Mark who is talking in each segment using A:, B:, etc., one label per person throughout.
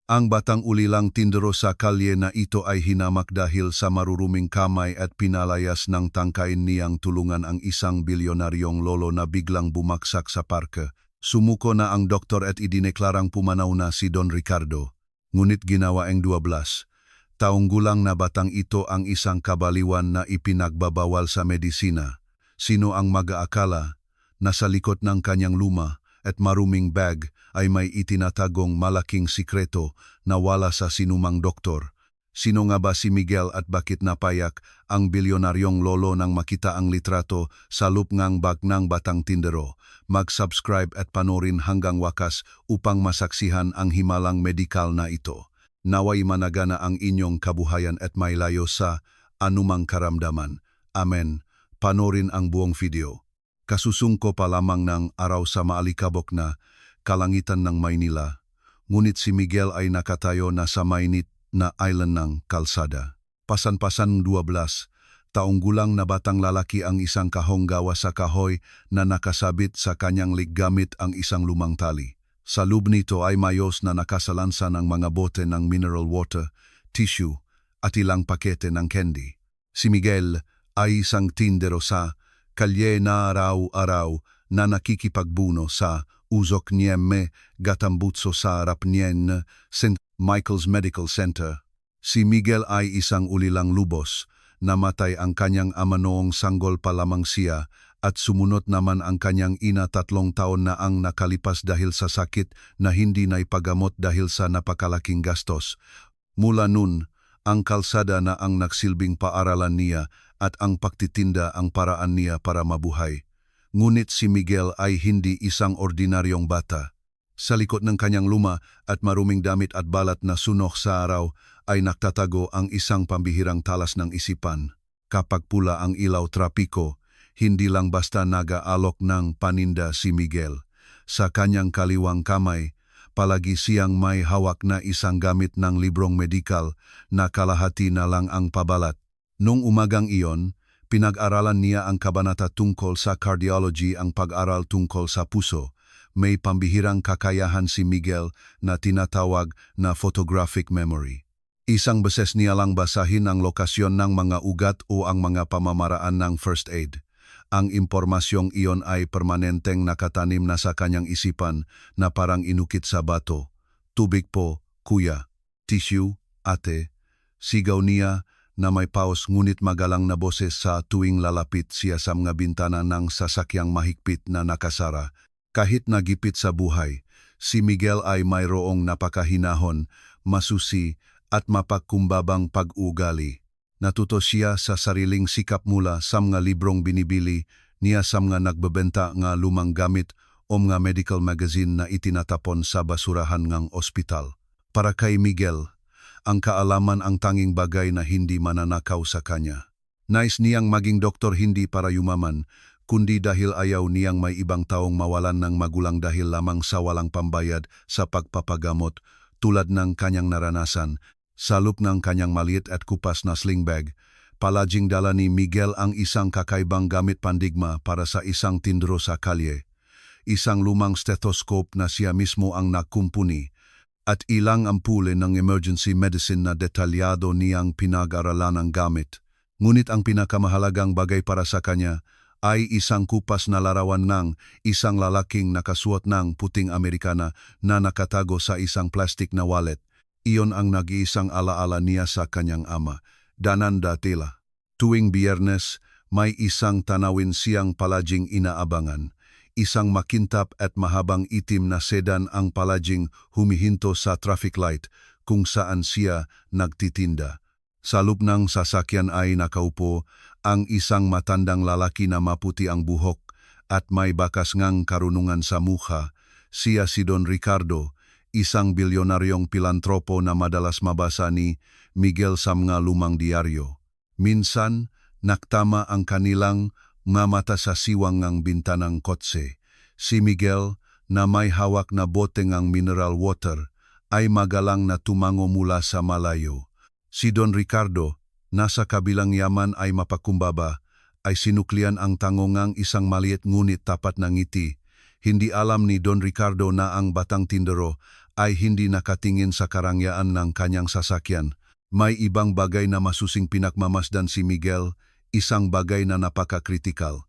A: Ang batang ulilang tindero sa kalye na ito ay hinamak dahil sa maruruming kamay at pinalayas ng tangkain niyang tulungan ang isang bilyonaryong lolo na biglang bumaksak sa parke. Sumuko na ang doktor at idineklarang pumanaw na si Don Ricardo. Ngunit ginawa ang 12 taong gulang na batang ito ang isang kabaliwan na ipinagbabawal sa medisina. Sino ang mag-aakala na sa likod ng kanyang luma at maruming bag ay may itinatagong malaking sikreto na wala sa sinumang doktor? Sino nga ba si Miguel at bakit napayak ang bilyonaryong lolo nang makita ang litrato sa lupngang bag ng batang tindero? Mag-subscribe at panorin hanggang wakas upang masaksihan ang himalang medikal na ito. Naway managana ang inyong kabuhayan at may layo sa anumang karamdaman. Amen. Panorin ang buong video. Kasusungko pa lamang ng araw sa maalikabok na kalangitan ng Maynila, ngunit si Miguel ay nakatayo na sa mainit na island ng kalsada. Pasan-pasan 12 taong gulang na batang lalaki ang isang kahong gawa sa kahoy na nakasabit sa kanyang lig gamit ang isang lumang tali. Sa loob nito ay mayos na nakasalansa ng mga bote ng mineral water, tissue at ilang pakete ng candy. Si Miguel ay isang tindero sa kalye na araw-araw na nakikipagbuno sa Uzok Nieme Gatambutso sa harap nien St. Michael's Medical Center. Si Miguel ay isang ulilang lubos. Namatay ang kanyang ama noong sanggol pa lamang siya at sumunod naman ang kanyang ina 3 taon na ang nakalipas dahil sa sakit na hindi na ipagamot dahil sa napakalaking gastos. Mula nun, ang kalsada na ang nagsilbing paaralan niya at ang pagtitinda ang paraan niya para mabuhay. Ngunit si Miguel ay hindi isang ordinaryong bata. Sa likod ng kanyang luma at maruming damit at balat na sunok sa araw ay naktatago ang isang pambihirang talas ng isipan. Kapag pula ang ilaw trapiko, hindi lang basta nag-aalok ng paninda si Miguel. Sa kanyang kaliwang kamay, palagi siyang may hawak na isang gamit ng librong medikal na kalahati na lang ang pabalat. Nung umagang iyon, pinag-aralan niya ang kabanata tungkol sa cardiology, ang pag-aral tungkol sa puso. May pambihirang kakayahan si Miguel na tinatawag na photographic memory. Isang beses niya lang basahin ang lokasyon ng mga ugat o ang mga pamamaraan ng first aid. Ang impormasyong iyon ay permanenteng nakatanim na sa kanyang isipan na parang inukit sa bato. Tubig po, kuya. Tissue, ate. Sigaw niya na may paus ngunit magalang na boses sa tuwing lalapit siya sa mga bintana ng sasakyang mahigpit na nakasara. Kahit nagipit sa buhay, si Miguel ay mayroong napakahinahon, masusi at mapagkumbabang pag-ugali. Natuto siya sa sariling sikap mula sa mga librong binibili niya sa mga nagbebenta nga lumang gamit o mga medical magazine na itinatapon sa basurahan ng ospital. Para kay Miguel, ang kaalaman ang tanging bagay na hindi mananakaw sa kanya. Nais niyang maging doktor hindi para yumaman, kundi dahil ayaw niyang may ibang taong mawalan ng magulang dahil lamang sa walang pambayad sa pagpapagamot tulad ng kanyang naranasan. Sa loob ng kanyang maliit at kupas na sling bag, palaging dala ni Miguel ang isang kakaibang gamit pandigma para sa isang tindero sa kalye. Isang lumang stethoscope na siya mismo ang nakumpuni at ilang ampule ng emergency medicine na detalyado niyang pinag-aralan ang gamit. Ngunit ang pinakamahalagang bagay para sa kanya ay isang kupas na larawan ng isang lalaking nakasuot ng puting Amerikana na nakatago sa isang plastic na wallet. Iyon ang nag-iisang alaala niya sa kanyang ama, Danan Datila. Tuwing Biyernes, may isang tanawin siyang palaging inaabangan. Isang makintab at mahabang itim na sedan ang palaging humihinto sa traffic light kung saan siya nagtitinda. Sa loob ng sasakyan ay nakaupo ang isang matandang lalaki na maputi ang buhok at may bakas ngang karunungan sa mukha. Siya si Don Ricardo, isang bilyonaryong pilantropo na madalas mabasa ni Miguel sa mga lumang diaryo. Minsan, naktama ang kanilang mga mata sa siwang ng bintanang kotse. Si Miguel, na may hawak na bote ng mineral water, ay magalang na tumango mula sa malayo. Si Don Ricardo, nasa kabilang yaman ay mapakumbaba, ay sinuklian ang tangongang isang maliit ngunit tapat na ngiti. Hindi alam ni Don Ricardo na ang batang tindero ay hindi nakatingin sa karangyaan ng kanyang sasakyan. May ibang bagay na masusing pinakmamasdan si Miguel, isang bagay na napaka-kritikal.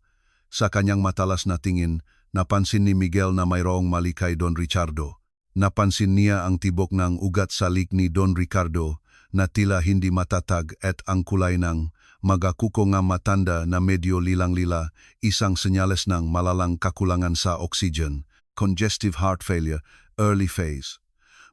A: Sa kanyang matalas na tingin, napansin ni Miguel na mayroong mali kay Don Ricardo. Napansin niya ang tibok ng ugat sa lik ni Don Ricardo na tila hindi matatag at ang kulay ng magakuko nga matanda na medyo lilang-lila, isang senyales ng malalang kakulangan sa oxygen, congestive heart failure, early phase.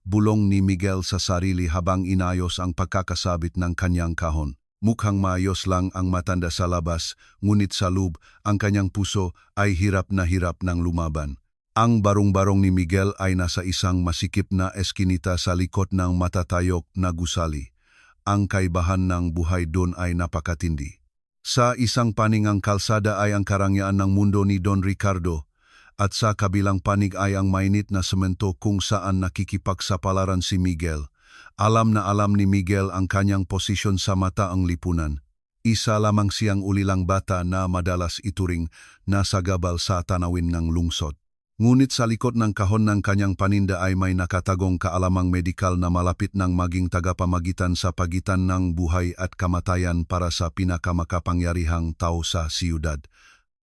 A: Bulong ni Miguel sa sarili habang inayos ang pagkakasabit ng kanyang kahon. Mukhang maayos lang ang matanda sa labas, ngunit sa loob, ang kanyang puso ay hirap ng lumaban. Ang barong-barong ni Miguel ay nasa isang masikip na eskinita sa likod ng matatayok na gusali. Ang kaibahan ng buhay doon ay napakatindi. Sa isang paning ang kalsada ay ang karangyaan ng mundo ni Don Ricardo, at sa kabilang panig ay ang mainit na semento kung saan nakikipagsapalaran si Miguel. Alam na alam ni Miguel ang kanyang posisyon sa mata ang lipunan. Isa lamang siyang ulilang bata na madalas ituring na sagabal sa tanawin ng lungsod. Ngunit sa likod ng kahon ng kanyang paninda ay may nakatagong kaalamang medikal na malapit ng maging tagapamagitan sa pagitan ng buhay at kamatayan para sa pinakamakapangyarihang tao sa siyudad.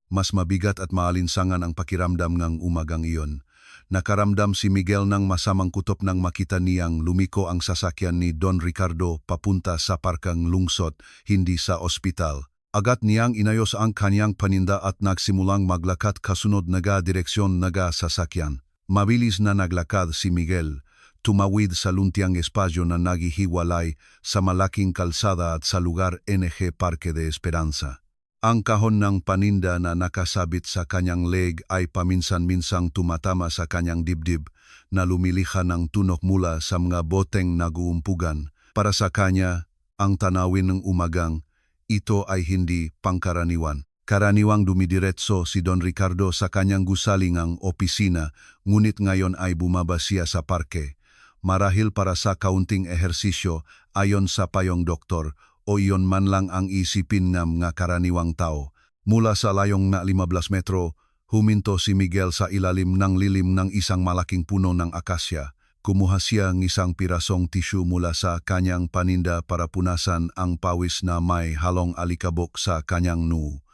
A: Mas mabigat at maalinsangan ang pakiramdam ng umagang iyon. Nakaramdam si Miguel ng masamang kutob nang makita niyang lumiko ang sasakyan ni Don Ricardo papunta sa parkang lungsod, hindi sa ospital. Agad niyang inayos ang kanyang paninda at nagsimulang maglakad kasunod naga direksyon naga sasakyan. Mabilis na naglakad si Miguel, tumawid sa luntiang espasyo na naghihiwalay sa malaking kalsada at sa lugar NG Parque de Esperanza. Ang kahon ng paninda na nakasabit sa kanyang leg ay paminsan-minsang tumatama sa kanyang dibdib na lumiliha ng tunok mula sa mga boteng naguumpugan. Para sa kanya, ang tanawin ng umagang, ito ay hindi pangkaraniwan. Karaniwang dumidiretso si Don Ricardo sa kanyang gusalingang opisina, ngunit ngayon ay bumaba siya sa parke. Marahil para sa kaunting ehersisyo ayon sa payong doktor, o iyon man lang ang isipin ng mga karaniwang tao. Mula sa layong na 15 metro, huminto si Miguel sa ilalim ng lilim ng isang malaking puno ng akasya. Kumuha siya ng isang pirasong tisyu mula sa kanyang paninda para punasan ang pawis na may halong alikabok sa kanyang noo.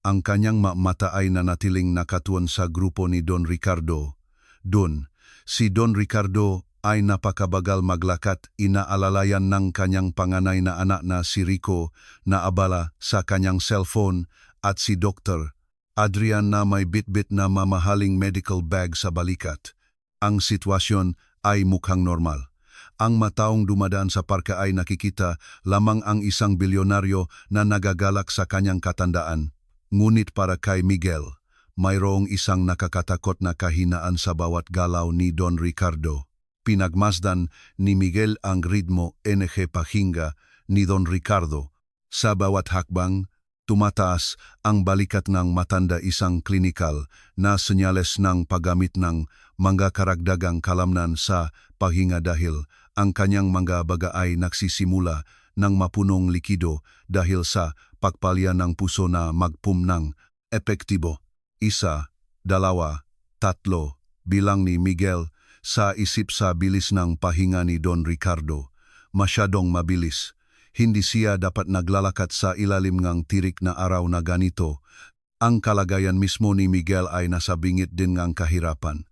A: Ang kanyang mata ay nanatiling nakatuon sa grupo ni Don Ricardo. Doon, si Don Ricardo ay napakabagal maglakad, inaalalayan ng kanyang panganay na anak na si Rico na abala sa kanyang cellphone at si Dr. Adrian na may bitbit na mamahaling medical bag sa balikat. Ang sitwasyon ay mukhang normal. Ang mataong dumadaan sa parke ay nakikita lamang ang isang bilyonaryo na nagagalak sa kanyang katandaan. Ngunit para kay Miguel, mayroong isang nakakatakot na kahinaan sa bawat galaw ni Don Ricardo. Pinagmasdan ni Miguel ang ritmo NG Pahinga ni Don Ricardo. Sa bawat hakbang, tumataas ang balikat ng matanda, isang klinikal na senyales ng paggamit ng mga karagdagang kalamnan sa pahinga dahil ang kanyang mga baga ay nagsisimula ng mapunong likido dahil sa pagpalya ng puso na magpum ng epektibo. 1, 2, 3, bilang ni Miguel sa isip sa bilis ng pahinga ni Don Ricardo. Masyadong mabilis. Hindi siya dapat naglalakad sa ilalim ng tirik na araw na ganito. Ang kalagayan mismo ni Miguel ay nasa bingit din ng kahirapan.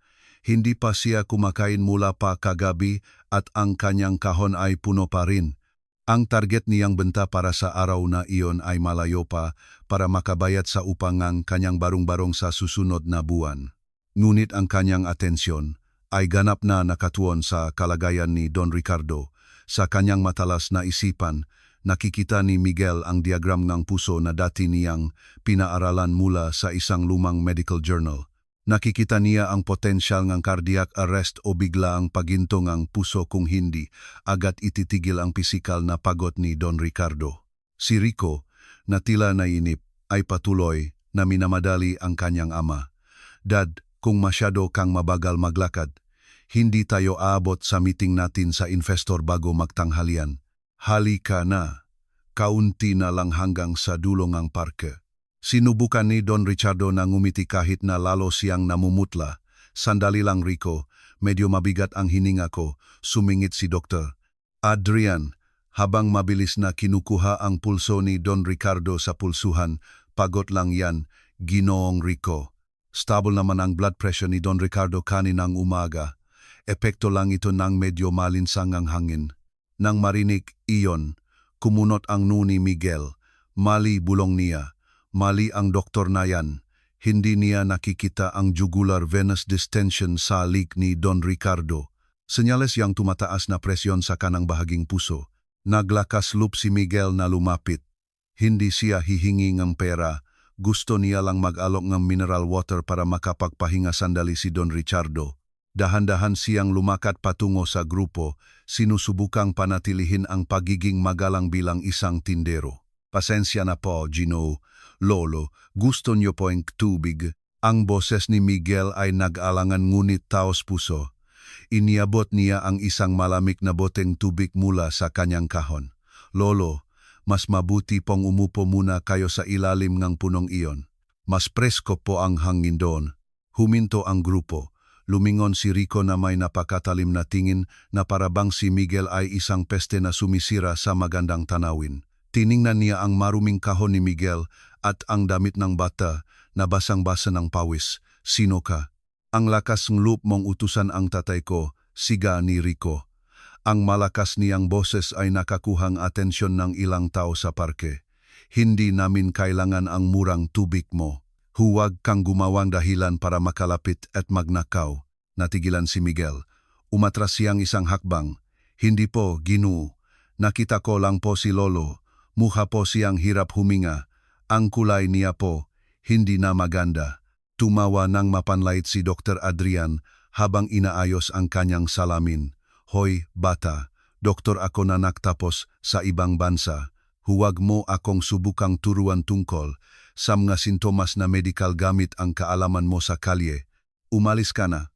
A: Hindi pa siya kumakain mula pa kagabi at ang kanyang kahon ay puno pa rin. Ang target niyang benta para sa araw na iyon ay malayo pa para makabayad sa upang ng kanyang barong-barong sa susunod na buwan. Ngunit ang kanyang atensyon ay ganap na nakatuon sa kalagayan ni Don Ricardo. Sa kanyang matalas na isipan, nakikita ni Miguel ang diagram ng puso na dati niyang pinaaralan mula sa isang lumang medical journal. Nakikita niya ang potensyal ng cardiac arrest o bigla ang paginto ng puso kung hindi agad ititigil ang pisikal na pagod ni Don Ricardo. Si Rico, na tila nainip, ay patuloy na minamadali ang kanyang ama. Dad, kung masyado kang mabagal maglakad, hindi tayo aabot sa meeting natin sa investor bago magtanghalian. Halika na, kaunti na lang hanggang sa dulo ng parke. Sinubukan ni Don Ricardo na ngumiti kahit na lalo siyang namumutla. Sandali lang Rico, Medyo mabigat ang hininga ko, sumingit si Dr. Adrian. Habang mabilis na kinukuha ang pulso ni Don Ricardo sa pulsuhan, pagot lang yan, Ginoong Rico. Stable naman ang blood pressure ni Don Ricardo kaninang umaga. Epekto lang ito ng medyo malinsang ang hangin. Nang marinig iyon, kumunot ang nuni Miguel. Mali bulong niya. Mali ang doktor na yan. Hindi niya nakikita ang jugular venous distension sa lig ni Don Ricardo. Senyales yang tumataas na presyon sa kanang bahaging puso. Naglakas loob si Miguel na lumapit. Hindi siya hihingi ng pera. Gusto niya lang mag-alok ng mineral water para makapagpahinga sandali si Don Ricardo. Dahan-dahan siyang lumakat patungo sa grupo, sinusubukang panatilihin ang pagiging magalang bilang isang tindero. Pasensya na po, Gino. Lolo, gusto niyo po ang tubig? Ang boses ni Miguel ay nag-alangan ngunit taos puso. Iniabot niya ang isang malamig na boteng tubig mula sa kanyang kahon. Lolo, mas mabuti pong umupo muna kayo sa ilalim ng punong iyon. Mas presko po ang hangin doon. Huminto ang grupo. Lumingon si Rico na may napakatalim na tingin na parabang si Miguel ay isang peste na sumisira sa magandang tanawin. Tiningnan niya ang maruming kahon ni Miguel at ang damit ng bata na basang-basa ng pawis. Sino ka? Ang lakas ng loob mong utusan ang tatay ko, siga ni Rico. Ang malakas niyang boses ay nakakuhang atensyon ng ilang tao sa parke. Hindi namin kailangan ang murang tubig mo. Huwag kang gumawang dahilan para makalapit at magnakaw. Natigilan si Miguel. Umatras siyang isang hakbang. Hindi po, Gino. Nakita ko lang po si Lolo. Mukha po siyang hirap huminga. Ang kulay niya po, hindi na maganda. Tumawa ng mapanlait si Dr. Adrian habang inaayos ang kanyang salamin. Hoy, bata, doktor ako na nagtapos sa ibang bansa. Huwag mo akong subukang turuan tungkol sa mga sintomas na medical gamit ang kaalaman mo sa kalye. Umalis ka na.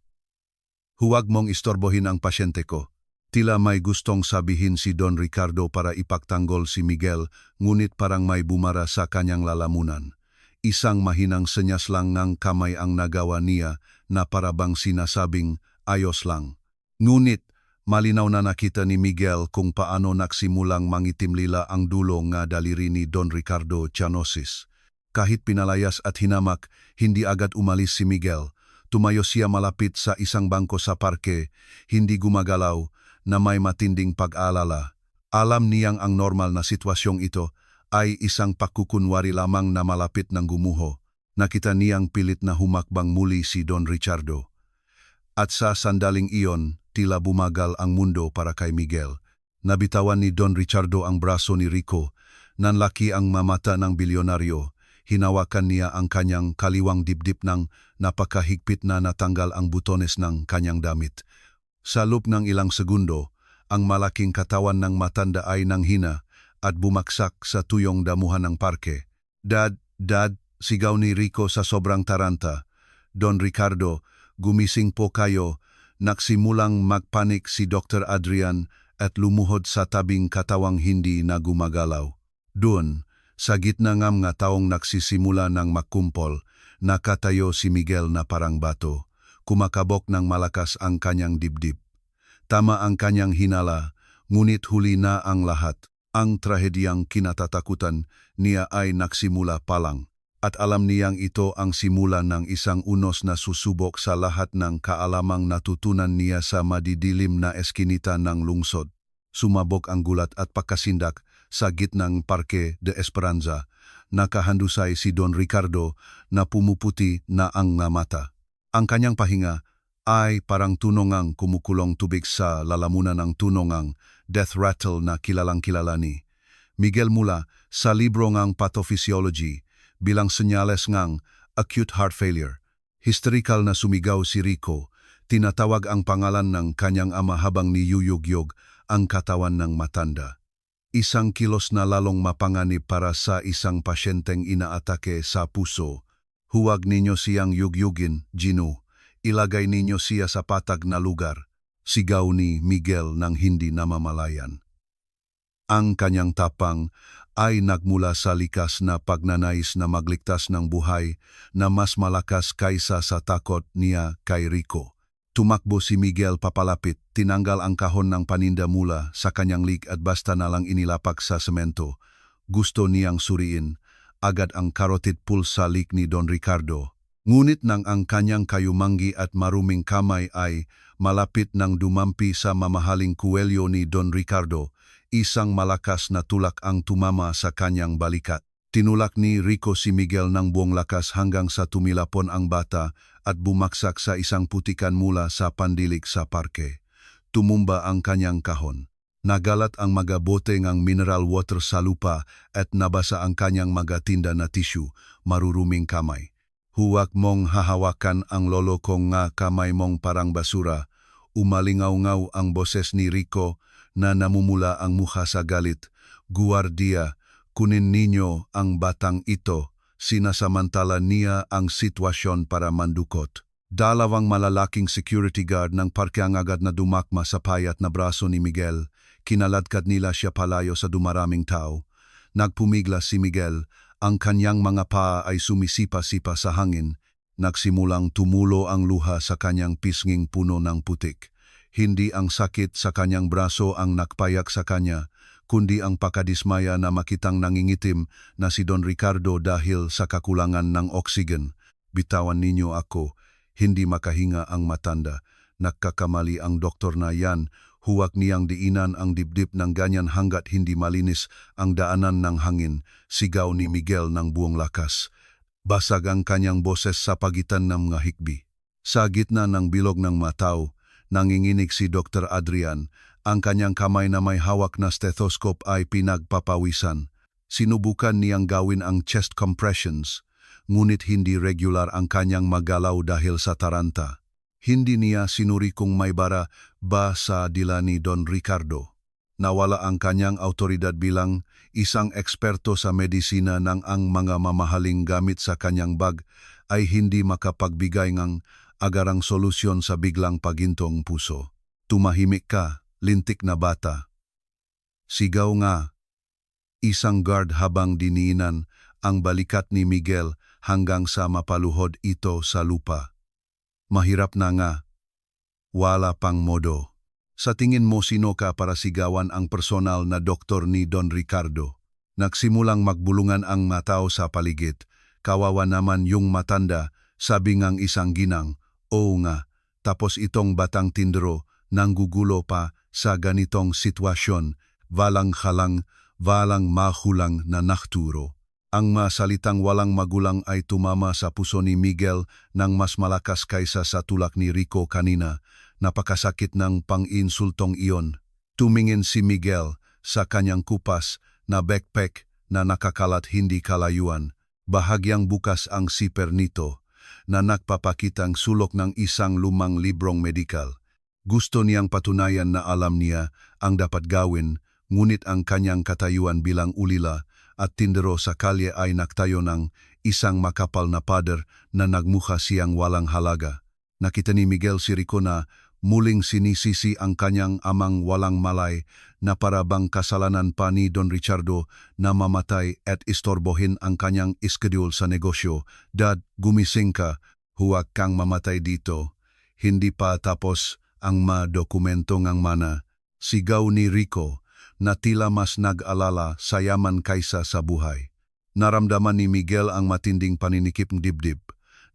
A: Huwag mong istorbohin ang pasyente ko. Tila may gustong sabihin si Don Ricardo para ipagtanggol si Miguel, ngunit parang may bumara sa kanyang lalamunan. Isang mahinang senyas lang ng kamay ang nagawa niya na parabang sinasabing ayos lang. Ngunit malinaw na nakita ni Miguel kung paano nagsimulang mangitimlila ang dulo nga daliri ni Don Ricardo Chanosis. Kahit pinalayas at hinamak, hindi agad umalis si Miguel. Tumayo siya malapit sa isang bangko sa parke, hindi gumagalaw, na may matinding pag-alala. Alam niyang ang normal na sitwasyong ito ay isang pakukunwari lamang na malapit ng gumuho. Nakita niyang pilit na humakbang muli si Don Ricardo. At sa sandaling iyon, tila bumagal ang mundo para kay Miguel. Nabitawan ni Don Ricardo ang braso ni Rico. Nanlaki ang mamata ng bilyonaryo. Hinawakan niya ang kanyang kaliwang dibdib ng napakahigpit na natanggal ang butones ng kanyang damit. Sa loob ng ilang segundo, ang malaking katawan ng matanda ay nanghina at bumaksak sa tuyong damuhan ng parke. Dad, sigaw ni Rico sa sobrang taranta. Don Ricardo, gumising po kayo. Nagsimulang magpanik si Dr. Adrian at lumuhod sa tabing katawang hindi na gumagalaw. Doon, sa gitna ng mga taong nagsisimula ng magkumpol, nakatayo si Miguel na parang bato. Kumakabok ng malakas ang kanyang dibdib. Tama ang kanyang hinala, ngunit huli na ang lahat. Ang trahedyang kinatatakutan niya ay nagsimula pa lang. At alam niyang ito ang simula ng isang unos na susubok sa lahat ng kaalamang natutunan niya sa madidilim na eskinita ng lungsod. Sumabog ang gulat at pagkasindak sa gitnang Parque de Esperanza. Nakahandusay si Don Ricardo na pumuputi na ang mata. Ang kanyang pahinga ay parang tunongang kumukulong tubig sa lalamunan ng tunongang death rattle na kilalang-kilala ni Miguel mula sa libro ngang Pathophysiology bilang senyales ngang acute heart failure. Hysterical na sumigaw si Rico, tinatawag ang pangalan ng kanyang ama habang niyuyugyog ang katawan ng matanda. Isang kilos na lalong mapanganib para sa isang pasyenteng inaatake sa puso. Huwag ninyo siyang yugyugin, Gino. Ilagay ninyo siya sa patag na lugar. Sigaw ni Miguel nang hindi namamalayan. Ang kanyang tapang ay nagmula sa likas na pagnanais na magligtas ng buhay na mas malakas kaysa sa takot niya kay Rico. Tumakbo si Miguel papalapit, tinanggal ang kahon ng paninda mula sa kanyang lik at basta na lang inilapak sa semento. Gusto niyang suriin agad ang carotid pulse sa lik ni Don Ricardo. Ngunit nang ang kanyang kayumanggi at maruming kamay ay malapit nang dumampi sa mamahaling kuwelyo ni Don Ricardo, isang malakas na tulak ang tumama sa kanyang balikat. Tinulak ni Rico si Miguel ng buong lakas hanggang sa tumilapon ang bata at bumaksak sa isang putikan mula sa pandilik sa parke. Tumumba ang kanyang kahon. Nagalat ang mga bote ng mineral water sa lupa at nabasa ang kanyang mga tinda na tissue, maruruming kamay. Huwag mong hahawakan ang lolo kong nga kamay mong parang basura. Umalingaw-ngaw ang boses ni Rico na namumula ang mukha sa galit. Guardia, kunin ninyo ang batang ito, sinasamantala niya ang sitwasyon para mandukot. Dalawang malalaking security guard ng parke ang agad na dumakma sa payat na braso ni Miguel. Kinaladkad nila siya palayo sa dumaraming tao. Nagpumigla si Miguel, ang kanyang mga paa ay sumisipa-sipa sa hangin. Nagsimulang tumulo ang luha sa kanyang pisnging puno ng putik. Hindi ang sakit sa kanyang braso ang nakpayak sa kanya, kundi ang pakadismaya na makitang nangingitim na si Don Ricardo dahil sa kakulangan ng oksigen. Bitawan ninyo ako, hindi makahinga ang matanda. Nagkakamali ang doktor na yan, huwag niyang diinan ang dibdib ng ganyan hanggat hindi malinis ang daanan ng hangin, sigaw ni Miguel ng buong lakas. Basag ang kanyang boses sa pagitan ng mga hikbi. Sa gitna ng bilog ng mataw, nanginginig si Dr. Adrian. Ang kanyang kamay na may hawak na stethoscope ay pinagpapawisan. Sinubukan niyang gawin ang chest compressions, ngunit hindi regular ang kanyang magalaw dahil sa taranta. Hindi niya sinuri kung may bara ba sa dila ni Don Ricardo. Nawala ang kanyang autoridad bilang isang eksperto sa medisina nang ang mga mamahaling gamit sa kanyang bag ay hindi makapagbigay ng agarang solusyon sa biglang pagintong puso. Tumahimik ka, lintik na bata. Sigaw nga. Isang guard habang diniinan ang balikat ni Miguel hanggang sa mapaluhod ito sa lupa. Mahirap na nga. Wala pang modo. Sa tingin mo sino ka para sigawan ang personal na doktor ni Don Ricardo? Nagsimulang magbulungan ang matao sa paligid. Kawawa naman yung matanda, sabi ngang isang ginang. Oo nga, tapos itong batang tindero nanggugulo pa sa ganitong sitwasyon, walang halang, walang mahulang na nakturo. Ang masalitang walang magulang ay tumama sa puso ni Miguel ng mas malakas kaysa sa tulak ni Rico kanina. Napakasakit ng pang-insultong iyon. Tumingin si Miguel sa kanyang kupas na backpack na nakakalat hindi kalayuan. Bahagyang bukas ang siper nito na nagpapakitang sulok ng isang lumang librong medikal. Gusto niyang patunayan na alam niya ang dapat gawin, ngunit ang kanyang katayuan bilang ulila at tindero sa kalye ay naktayo ng isang makapal na pader na nagmukha siyang walang halaga. Nakita ni Miguel si Rico na muling sinisisi ang kanyang amang walang malay na para bang kasalanan pa ni Don Ricardo na mamatay at istorbohin ang kanyang schedule sa negosyo. Dad, gumising ka, huwag kang mamatay dito. Hindi pa tapos ang dokumento ng mana. Sigaw ni Rico na tila mas nag-alala sa yaman kaysa sa buhay. Naramdaman ni Miguel ang matinding paninikip ng dibdib.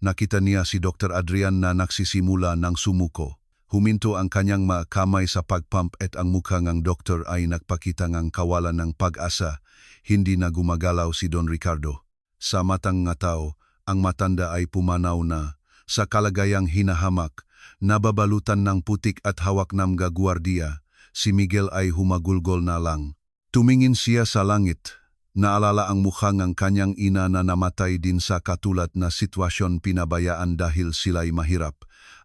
A: Nakita niya si Dr. Adrian na nagsisimula ng sumuko. Huminto ang kanyang mga kamay sa pagpump at ang mukha ng doktor ay nagpakita ng kawalan ng pag-asa. Hindi na gumagalaw si Don Ricardo. Sa matang nga tao, ang matanda ay pumanaw na. Sa kalagayang hinahamak, nababalutan ng putik at hawak ng gagwardiya, si Miguel ay humagulgol na lang. Tumingin siya sa langit. Naalala ang mukha ng kanyang ina na namatay din sa katulad na sitwasyon, pinabayaan dahil sila'y mahirap.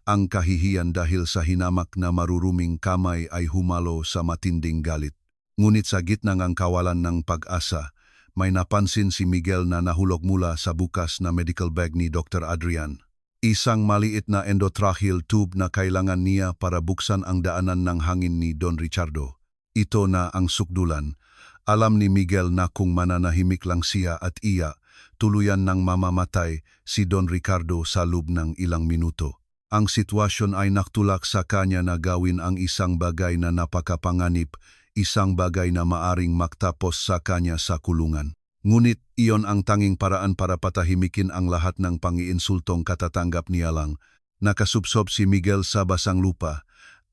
A: Ang kahihiyan dahil sa hinamak na maruruming kamay ay humalo sa matinding galit. Ngunit sa gitna ng kawalan ng pag-asa, may napansin si Miguel na nahulog mula sa bukas na medical bag ni Dr. Adrian. Isang maliit na endotracheal tube na kailangan niya para buksan ang daanan ng hangin ni Don Ricardo. Ito na ang sukdulan. Alam ni Miguel na kung mananahimik lang siya at iya, tuluyan ng mamamatay si Don Ricardo sa loob ng ilang minuto. Ang sitwasyon ay naktulak sa kanya na gawin ang isang bagay na napakapanganib, isang bagay na maaring magtapos sa kanya sa kulungan. Ngunit iyon ang tanging paraan para patahimikin ang lahat ng pangiinsultong katatanggap niya lang. Nakasubsob si Miguel sa basang lupa.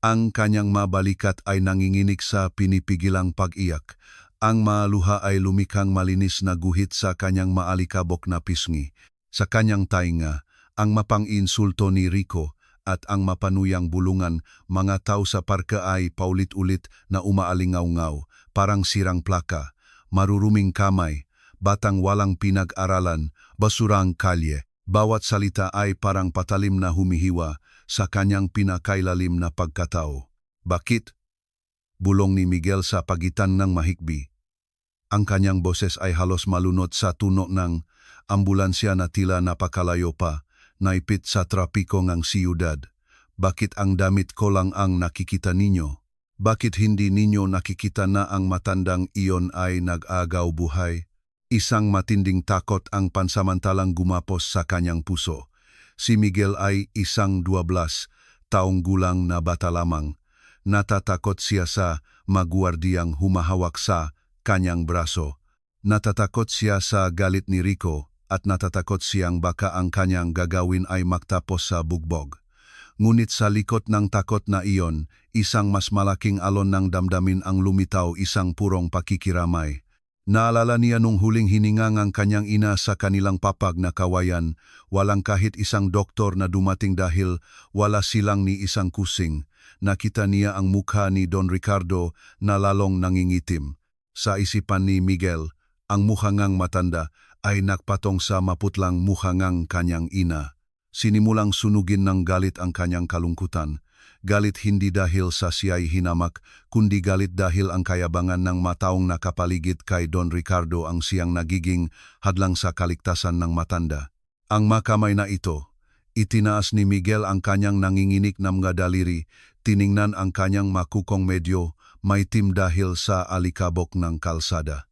A: Ang kanyang mabalikat ay nanginginig sa pinipigilang pag-iyak. Ang maluha ay lumikang malinis na guhit sa kanyang maalikabok na pisngi. Sa kanyang tainga, ang mapang-insulto ni Rico at ang mapanuyang bulungan, mga tao sa parke ay paulit-ulit na umaalingaw-ngaw, parang sirang plaka, maruruming kamay, batang walang pinag-aralan, basurang kalye. Bawat salita ay parang patalim na humihiwa sa kanyang pinakailalim na pagkatao. Bakit? Bulong ni Miguel sa pagitan ng mahikbi. Ang kanyang boses ay halos malunod sa tunog ng ambulansya na tila napakalayo pa, naipit sa trapiko ng siyudad. Bakit ang damit ko lang ang nakikita ninyo? Bakit hindi ninyo nakikita na ang matandang iyon ay nag-agaw buhay? Isang matinding takot ang pansamantalang gumapos sa kanyang puso. Si Miguel ay isang 12 taong gulang na bata lamang. Natatakot siya sa magwardiyang humahawak sa kanyang braso. Natatakot siya sa galit ni Rico at natatakot siyang baka ang kanyang gagawin ay magtapos sa bugbog. Ngunit sa likod ng takot na iyon, isang mas malaking alon ng damdamin ang lumitaw, isang purong pakikiramay. Naalala niya nung huling hininga ng kanyang ina sa kanilang papag na kawayan, walang kahit isang doktor na dumating dahil wala silang ni isang kusing. Nakita niya ang mukha ni Don Ricardo na lalong nangingitim. Sa isipan ni Miguel, ang mukhangang matanda ay nakpatong sa maputlang mukhangang kanyang ina. Sinimulang sunugin ng galit ang kanyang kalungkutan. Galit hindi dahil sa siya'y hinamak, kundi galit dahil ang kayabangan ng mataong nakapaligid kay Don Ricardo ang siyang nagiging hadlang sa kaligtasan ng matanda. Ang makamay na ito, itinaas ni Miguel ang kanyang nanginginig na mga daliri, tiningnan ang kanyang makukong medyo maitim dahil sa alikabok ng kalsada.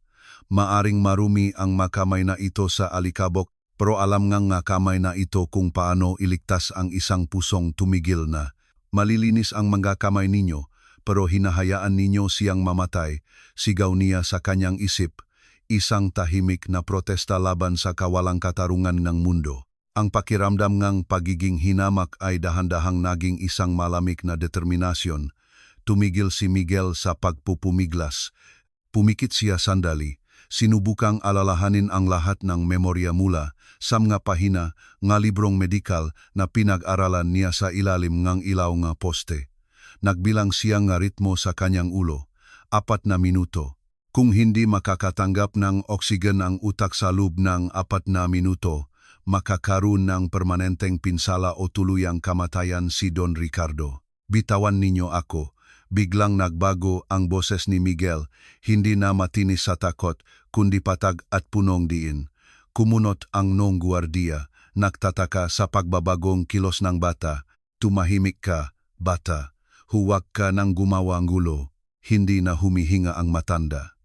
A: Maaring marumi ang makamay na ito sa alikabok, pero alam ngang kamay na ito kung paano iligtas ang isang pusong tumigil na. Malilinis ang mga kamay ninyo, pero hinahayaan ninyo siyang mamatay, sigaw niya sa kanyang isip, isang tahimik na protesta laban sa kawalang katarungan ng mundo. Ang pakiramdam ng pagiging hinamak ay dahan-dahang naging isang malamig na determinasyon. Tumigil si Miguel sa pagpupumiglas. Pumikit siya sandali. Sinubukang alalahanin ang lahat ng memorya mula sa mga pahina ng librong medikal na pinag-aralan niya sa ilalim ng ilaw nga poste. Nagbilang siya ng ritmo sa kanyang ulo, 4 na minuto. Kung hindi makakatanggap ng oksigen ang utak sa loob ng 4 na minuto, makakaroon ng permanenteng pinsala o tuluyang kamatayan si Don Ricardo. Bitawan ninyo ako. Biglang nagbago ang boses ni Miguel, hindi na matinis sa takot, kundi patag at punong diin. Kumunot ang nong guardia, nagtataka sa pagbabagong kilos ng bata. Tumahimik ka, bata. Huwag ka nang gumawa ng gulo. Hindi na humihinga ang matanda.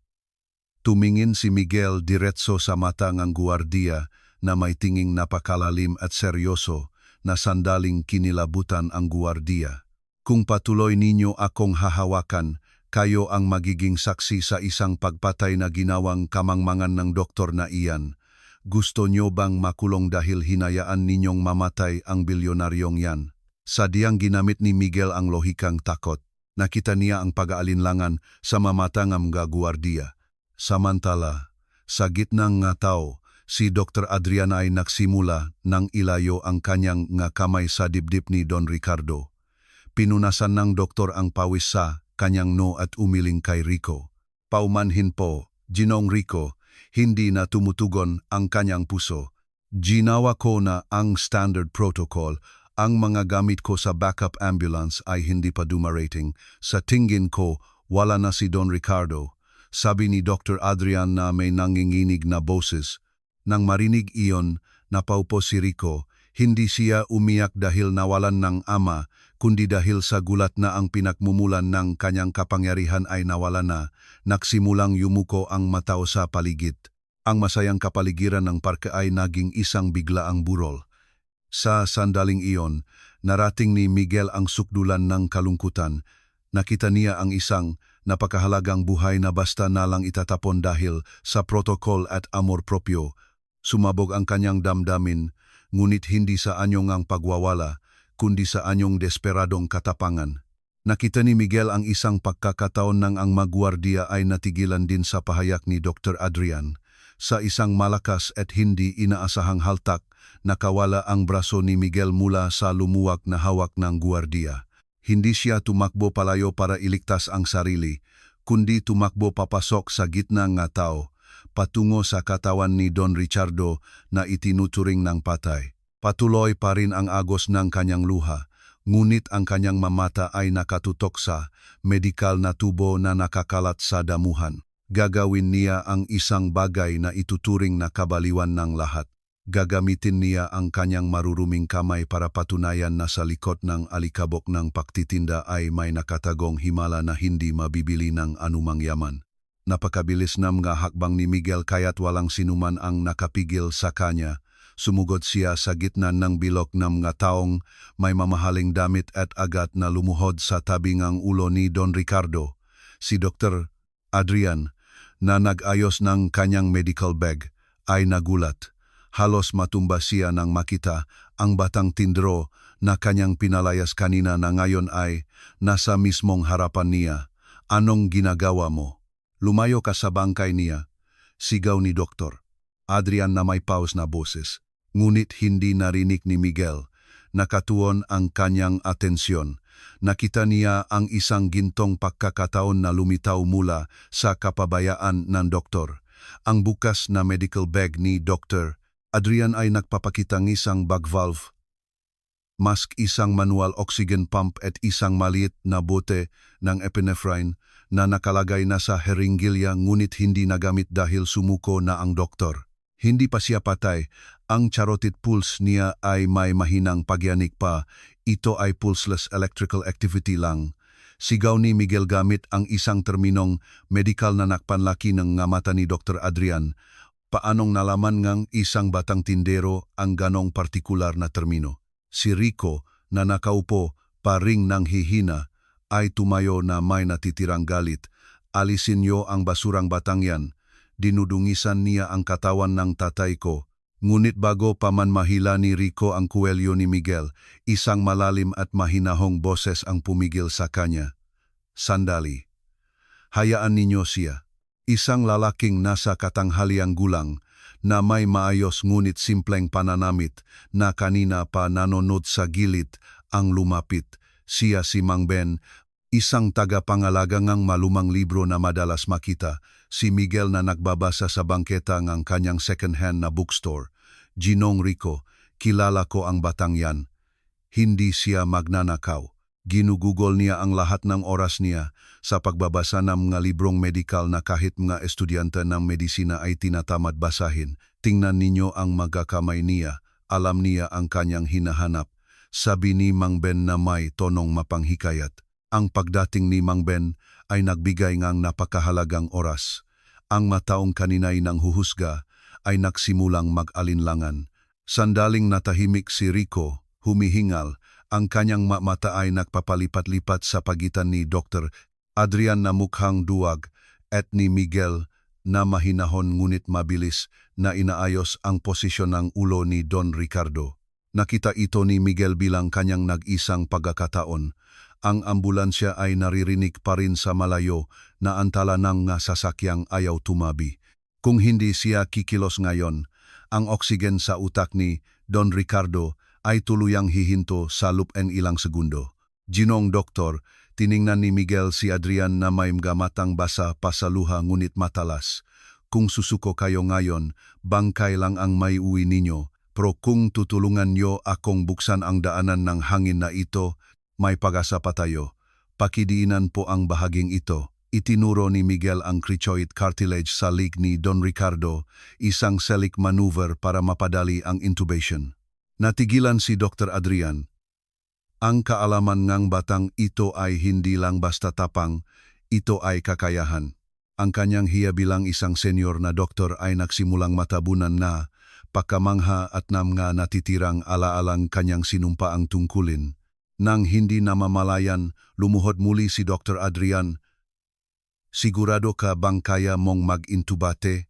A: Tumingin si Miguel diretso sa mata ng guardia na may tinging napakalalim at seryoso na sandaling kinilabutan ang guardia. Kung patuloy ninyo akong hahawakan, kayo ang magiging saksi sa isang pagpatay na ginawang kamangmangan ng doktor na iyan. Gusto nyo bang makulong dahil hinayaan ninyong mamatay ang bilyonaryong yan? Sadyang ginamit ni Miguel ang lohikang takot. Nakita niya ang pag-aalinlangan sa mamata ng mga guardia. Samantala, sa gitnang nga tao, si Dr. Adrian ay nagsimula nang ilayo ang kanyang nga kamay sa dibdib ni Don Ricardo. Pinunasan ng doktor ang pawis sa kanyang no at umiling kay Rico. Paumanhin po, Ginong Rico, hindi na tumutugon ang kanyang puso. Ginawa ko na ang standard protocol, ang mga gamit ko sa backup ambulance ay hindi pa dumarating. Sa tingin ko, wala na si Don Ricardo. Sabi ni Dr. Adrian na may nanginginig na boses. Nang marinig iyon, napaupo si Rico. Hindi siya umiyak dahil nawalan ng ama, kundi dahil sa gulat na ang pinagmumulan ng kanyang kapangyarihan ay nawala na, nagsimulang yumuko ang matao sa paligid. Ang masayang kapaligiran ng parke ay naging isang biglaang burol. Sa sandaling iyon, Narating ni Miguel ang sukdulan ng kalungkutan. Nakita niya ang isang napakahalagang buhay na basta nalang itatapon dahil sa protokol at amor propio. Sumabog ang kanyang damdamin, ngunit hindi sa anyong ang pagwawala, kundi sa anyong desperadong katapangan. Nakita ni Miguel ang isang pagkakataon nang ang magwardiya ay natigilan din sa pahayak ni Dr. Adrian. Sa isang malakas at hindi inaasahang haltak, nakawala ang braso ni Miguel mula sa lumuwag na hawak ng gwardiya. Hindi siya tumakbo palayo para iligtas ang sarili, kundi tumakbo papasok sa gitna ng tao, patungo sa katawan ni Don Ricardo na itinuturing ng patay. Patuloy pa rin ang agos ng kanyang luha, ngunit ang kanyang mamata ay nakatutok sa medikal na tubo na nakakalat sa damuhan. Gagawin niya ang isang bagay na ituturing na kabaliwan ng lahat. Gagamitin niya ang kanyang maruruming kamay para patunayan na sa likod ng alikabok ng pagtitinda ay may nakatagong himala na hindi mabibili ng anumang yaman. Napakabilis na mga hakbang ni Miguel kaya't walang sinuman ang nakapigil sa kanya. Sumugod siya sa gitna ng bilok ng mga taong may mamahaling damit at agad na lumuhod sa tabing ang ulo ni Don Ricardo. Si Dr. Adrian, na nag-ayos ng kanyang medical bag, ay nagulat. Halos matumba siya nang makita ang batang tindero na kanyang pinalayas kanina na ngayon ay nasa mismong harapan niya. Anong ginagawa mo? Lumayo ka sa bangkay niya, sigaw ni Dr. Adrian na may paus na boses. Ngunit hindi narinig ni Miguel. Nakatuon ang kanyang atensyon. Nakita niya ang isang gintong pagkakataon na lumitaw mula sa kapabayaan ng doktor. Ang bukas na medical bag ni Dr. Adrian ay nagpapakitang isang bag valve, mask, isang manual oxygen pump at isang maliit na bote ng epinephrine na nakalagay na sa heringilya ngunit hindi nagamit dahil sumuko na ang doktor. Hindi pa siya patay. Ang carotid pulse niya ay may mahinang pagyanig pa. Ito ay pulseless electrical activity lang. Sigaw ni Miguel gamit ang isang terminong medikal na nakpanlaki ng nga mata ni Dr. Adrian. Paanong nalaman ngang isang batang tindero ang ganong partikular na termino? Si Rico, na nakaupo paring nang hihina, ay tumayo na may natitirang galit. Alisin niyo ang basurang batang yan. Dinudungisan niya ang katawan ng tatay ko. Ngunit bago pa man mahila ni Rico ang kuwelyo ni Miguel, isang malalim at mahinahong boses ang pumigil sa kanya. Sandali. Hayaan ninyo siya. Isang lalaking nasa katanghaliang gulang na may maayos ngunit simpleng pananamit na kanina pa nanonood sa gilid ang lumapit. Siya si Mang Ben, isang tagapangalaga ng malumang libro na madalas makita. Si Miguel na nagbabasa sa bangketa ng kanyang second-hand na bookstore. Ginong Rico, kilala ko ang batang yan. Hindi siya magnanakaw. Ginugugol niya ang lahat ng oras niya sa pagbabasa ng mga librong medikal na kahit mga estudyante ng medisina ay tinatamad basahin. Tingnan ninyo ang magkakamay niya. Alam niya ang kanyang hinahanap. Sabi ni Mang Ben na may tonong mapanghikayat. Ang pagdating ni Mang Ben ay nagbigay ngang napakahalagang oras. Ang mataong kaninay ng huhusga ay nagsimulang mag-alinlangan. Sandaling natahimik si Rico, humihingal, ang kanyang mata ay nagpapalipat-lipat sa pagitan ni Dr. Adrian na mukhang duwag at ni Miguel na mahinahon ngunit mabilis na inaayos ang posisyon ng ulo ni Don Ricardo. Nakita ito ni Miguel bilang kanyang nag-isang pagkakataon. Ang ambulansya ay naririnig pa rin sa malayo na antala ng sasakyang ayaw tumabi. Kung hindi siya kikilos ngayon, ang oksigen sa utak ni Don Ricardo ay tuluyang hihinto sa loob ng ilang segundo. Ginong doktor, tiningnan ni Miguel si Adrian na may gamatang basa pa sa luha ngunit matalas. Kung susuko kayo ngayon, bangkay lang ang may uwi ninyo. Pero kung tutulungan niyo akong buksan ang daanan ng hangin na ito, may pag-asa pa tayo. Pakidiinan po ang bahaging ito. Itinuro ni Miguel ang cricoid cartilage sa lig ni Don Ricardo, isang selic maneuver para mapadali ang intubation. Natigilan si Dr. Adrian. Ang kaalaman ngang batang ito ay hindi lang basta tapang, ito ay kakayahan. Ang kanyang hiya bilang isang senior na doktor ay nagsimulang matabunan na, pakamangha at nga natitirang alaalang kanyang sinumpaang tungkulin. Nang hindi namamalayan, lumuhod muli si Dr. Adrian. Sigurado ka bang kaya mong mag-intubate?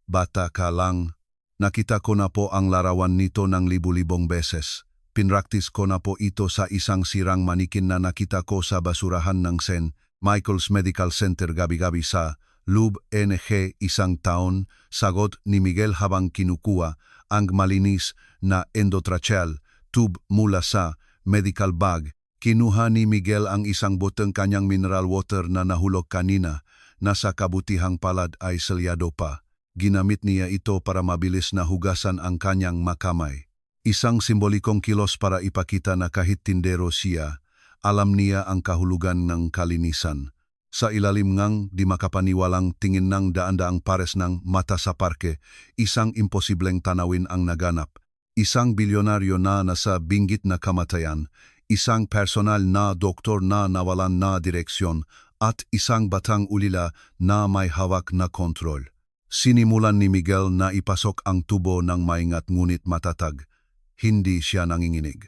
A: Bata ka lang. Nakita ko na po ang larawan nito ng libu-libong beses. Pinraktis ko na po ito sa isang sirang manikin na nakita ko sa basurahan ng St. Michael's Medical Center gabi-gabi sa Lub NG 1 taon, sagot ni Miguel habang kinukuha ang malinis na endotracheal tube mula sa medical bag. Kinuha ni Miguel ang isang boteng kanyang mineral water na nahulog kanina, nasa kabutihang palad ay selyado pa. Ginamit niya ito para mabilis na hugasan ang kanyang makamay. Isang simbolikong kilos para ipakita na kahit tindero siya, alam niya ang kahulugan ng kalinisan. Sa ilalim ngang di makapaniwalang tingin ng daan-daang pares ng mata sa parke, isang imposibleng tanawin ang naganap. Isang bilyonaryo na nasa binggit na kamatayan, isang personal na doktor na nawalan na direksyon, at isang batang ulila na may hawak na kontrol. Sinimulan ni Miguel na ipasok ang tubo ng maingat ngunit matatag. Hindi siya nanginginig.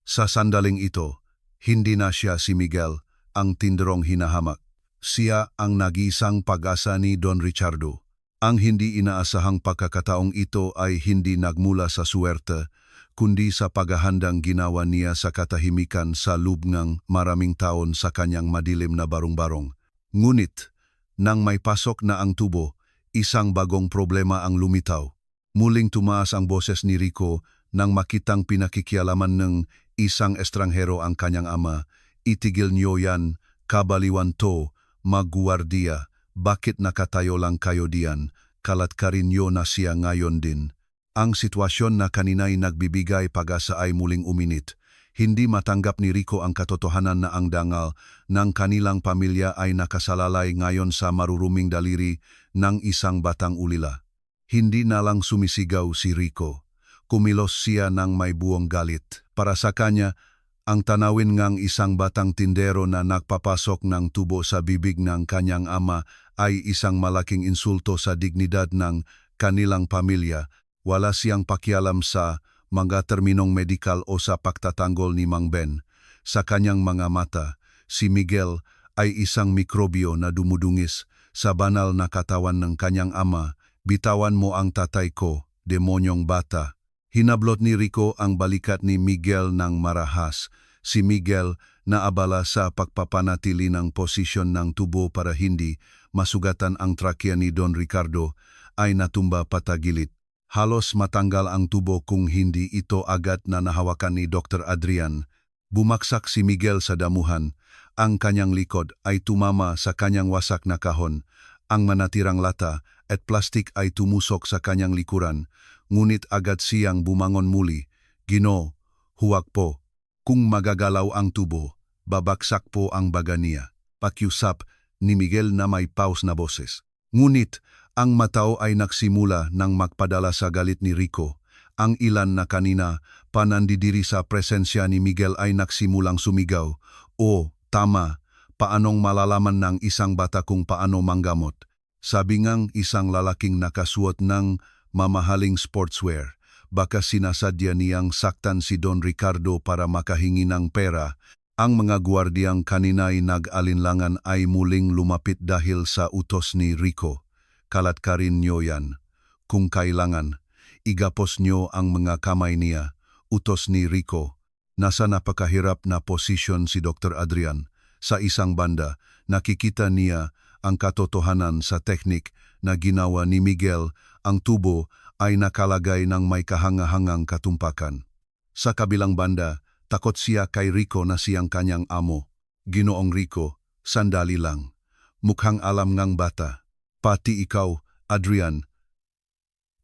A: Sa sandaling ito, hindi na siya si Miguel, ang tinderong hinahamak. Siya ang nag-iisang pag-asa ni Don Richardo. Ang hindi inaasahang pagkakataong ito ay hindi nagmula sa suwerte, kundi sa paghahandang ginawa niya sa katahimikan sa loob ng maraming taon sa kanyang madilim na barong-barong. Ngunit, nang may pasok na ang tubo, isang bagong problema ang lumitaw. Muling tumaas ang boses ni Rico nang makitang pinakikialaman ng isang estranghero ang kanyang ama. Itigil niyo yan, kabaliwan to, magguwardiya, bakit nakatayo lang kayo diyan, kalat ka rin niyo na siya ngayon din. Ang sitwasyon na kanina'y nagbibigay pag-asa ay muling uminit. Hindi matanggap ni Rico ang katotohanan na ang dangal ng kanilang pamilya ay nakasalalay ngayon sa maruruming daliri ng isang batang ulila. Hindi na lang sumisigaw si Rico. Kumilos siya ng may buong galit. Para sa kanya, ang tanawin ngang isang batang tindero na nagpapasok ng tubo sa bibig ng kanyang ama ay isang malaking insulto sa dignidad ng kanilang pamilya. Wala siyang pakialam sa mga terminong medikal o sa pagtatanggol ni Mang Ben. Sa kanyang mga mata, si Miguel ay isang mikrobyo na dumudungis sa banal na katawan ng kanyang ama. Bitawan mo ang tatay ko, demonyong bata. Hinablot ni Rico ang balikat ni Miguel ng marahas. Si Miguel na abala sa pagpapanatili ng posisyon ng tubo para hindi masugatan ang trakya ni Don Ricardo ay natumba patagilid. Halos matanggal ang tubo kung hindi ito agad na nahawakan ni Dr. Adrian. Bumaksak si Miguel sa damuhan. Ang kanyang likod ay tumama sa kanyang wasak na kahon. Ang manatirang lata at plastik ay tumusok sa kanyang likuran. Ngunit agad siyang bumangon muli. Ginoo, huwag po. Kung magagalaw ang tubo, babaksak po ang baga niya. Pakiusap ni Miguel na may paus na boses. Ngunit ang matao ay nagsimula nang magpadala sa galit ni Rico. Ang ilan na kanina panandidiri sa presensya ni Miguel ay nagsimulang sumigaw. O, tama, paanong malalaman ng isang bata kung paano manggamot? Sabi ngang isang lalaking nakasuot ng mamahaling sportswear. Baka sinasadya niyang saktan si Don Ricardo para makahingi ng pera. Ang mga gwardiyang kanina'y nag-alinlangan ay muling lumapit dahil sa utos ni Rico. Kalat ka rin niyo yan. Kung kailangan, igapos niyo ang mga kamay niya. Utos ni Rico. Nasa napakahirap na posisyon si Dr. Adrian. Sa isang banda, nakikita niya ang katotohanan sa teknik na ginawa ni Miguel. Ang tubo ay nakalagay ng may kahangahangang katumpakan. Sa kabilang banda, takot siya kay Rico na siyang kanyang amo. Ginoong Rico, sandali lang. Mukhang alam ngang bata. Pati ikaw, Adrian.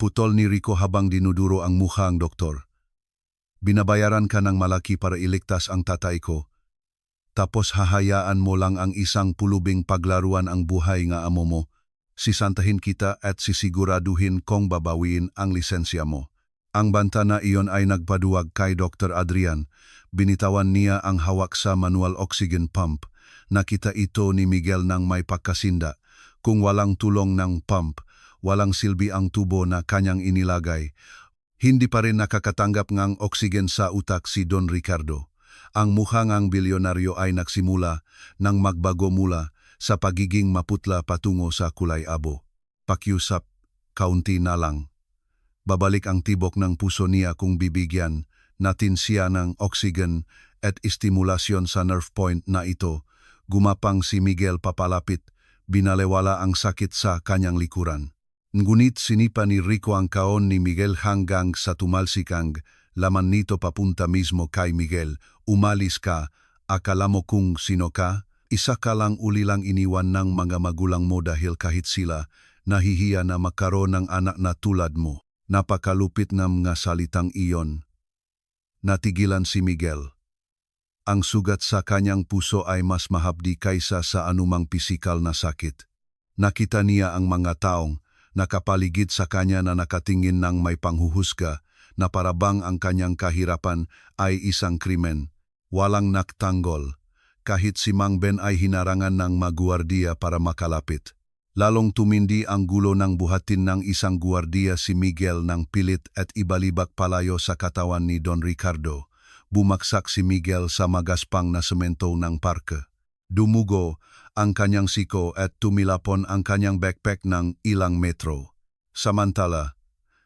A: Putol ni Rico habang dinuduro ang mukha ang doktor. Binabayaran ka ng malaki para iligtas ang tatay ko. Tapos hahayaan mo lang ang isang pulubing paglaruan ang buhay nga amo mo. Sisantahin kita at sisiguraduhin kong babawiin ang lisensya mo. Ang banta na iyon ay nagpaduwag kay Dr. Adrian. Binitawan niya ang hawak sa manual oxygen pump. Nakita ito ni Miguel nang may pagkasinda. Kung walang tulong ng pump, walang silbi ang tubo na kanyang inilagay. Hindi pa rin nakakatanggap ngang oksigen sa utak si Don Ricardo. Ang mukha ngang bilyonaryo ay nagsimula nang magbago mula sa pagiging maputla patungo sa kulay abo. Pakiusap, kaunti na lang. Babalik ang tibok ng puso niya kung bibigyan natin siya ng oksigen at estimulasyon sa nerve point na ito. Gumapang si Miguel papalapit, binalewala ang sakit sa kanyang likuran. Ngunit sinipa ni Rico ang kaon ni Miguel hanggang sa tumalsikang laman nito papunta mismo kay Miguel. Umalis ka, akala mo kung sino ka? Isa ka lang ulilang iniwan ng mga magulang mo dahil kahit sila nahihiya na magkaroon ng anak na tulad mo. Napakalupit ng mga salitang iyon. Natigilan si Miguel. Ang sugat sa kanyang puso ay mas mahapdi kaysa sa anumang pisikal na sakit. Nakita niya ang mga taong nakapaligid sa kanya na nakatingin ng may panghuhusga na parabang ang kanyang kahirapan ay isang krimen. Walang naktanggol, kahit si Mang Ben ay hinarangan ng maguwardiya para makalapit. Lalong tumindi ang gulo ng buhatin ng isang guwardiya si Miguel ng pilit at ibalibak palayo sa katawan ni Don Ricardo. Bumaksak si Miguel sa magaspang na semento ng parke. Dumugo ang kanyang siko at tumilapon ang kanyang backpack ng ilang metro. Samantala,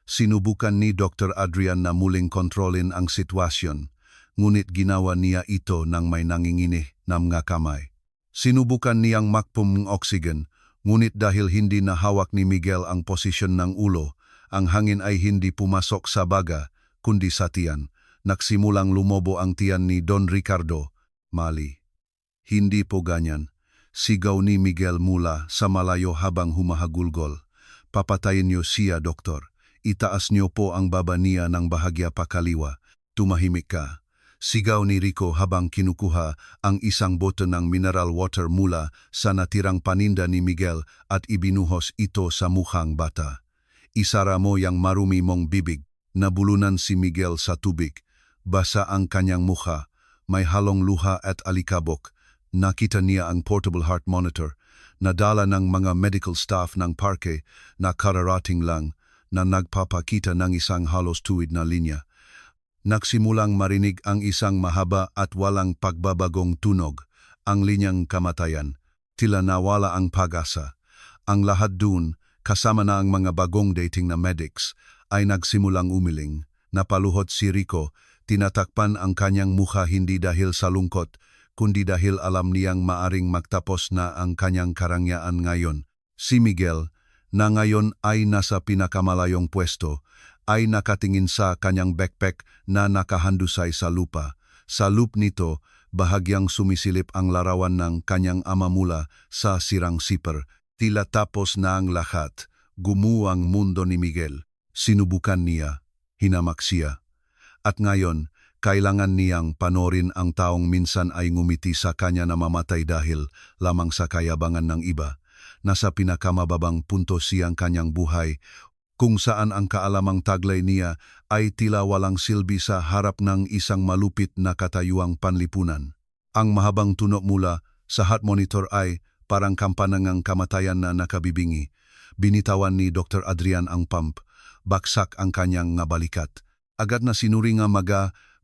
A: sinubukan ni Dr. Adrian na muling kontrolin ang sitwasyon, ngunit ginawa niya ito ng may nanginginih na mga kamay. Sinubukan niyang makpum ng oksigen, ngunit dahil hindi na hawak ni Miguel ang posisyon ng ulo, ang hangin ay hindi pumasok sa baga, kundi sa tiyan. Nagsimulang lumobo ang tiyan ni Don Ricardo. Mali. Hindi po ganyan. Sigaw ni Miguel mula sa malayo habang humahagulgol. Papatayin niyo siya, doktor. Itaas niyo po ang baba niya ng bahagya pakaliwa. Tumahimik ka. Sigaw ni Rico habang kinukuha ang isang bote ng mineral water mula sa natirang paninda ni Miguel at ibinuhos ito sa mukhang bata. Isara mo yang marumi mong bibig. Nabulunan si Miguel sa tubig. Basa ang kanyang mukha. May halong luha at alikabok. Nakita niya ang portable heart monitor, nadala ng mga medical staff ng parke na kararating lang na nagpapakita ng isang halos tuwid na linya. Nagsimulang marinig ang isang mahaba at walang pagbabagong tunog, ang linyang kamatayan. Tila nawala ang pag-asa. Ang lahat dun, kasama na ang mga bagong dating na medics, ay nagsimulang umiling. Napaluhod si Rico, tinatakpan ang kanyang mukha hindi dahil sa lungkot, kundi dahil alam niyang maaring magtapos na ang kanyang karangyaan ngayon. Si Miguel, na ngayon ay nasa pinakamalayong pwesto, ay nakatingin sa kanyang backpack na nakahandusay sa lupa. Sa loop nito, bahagyang sumisilip ang larawan ng kanyang ama mula sa sirang zipper. Tila tapos na ang lahat. Gumuwang mundo ni Miguel. Sinubukan niya. Hinamak siya. At ngayon, kailangan niyang panorin ang taong minsan ay ngumiti sa kanya na mamatay dahil lamang sa kayabangan ng iba. Nasa pinakamababang punto siyang kanyang buhay, kung saan ang kaalamang taglay niya ay tila walang silbi sa harap ng isang malupit na katayuang panlipunan. Ang mahabang tunog mula sa heart monitor ay parang kampanangang kamatayan na nakabibingi. Binitawan ni Dr. Adrian ang pump. Baksak ang kanyang ngabalikat. Agad na sinuri nga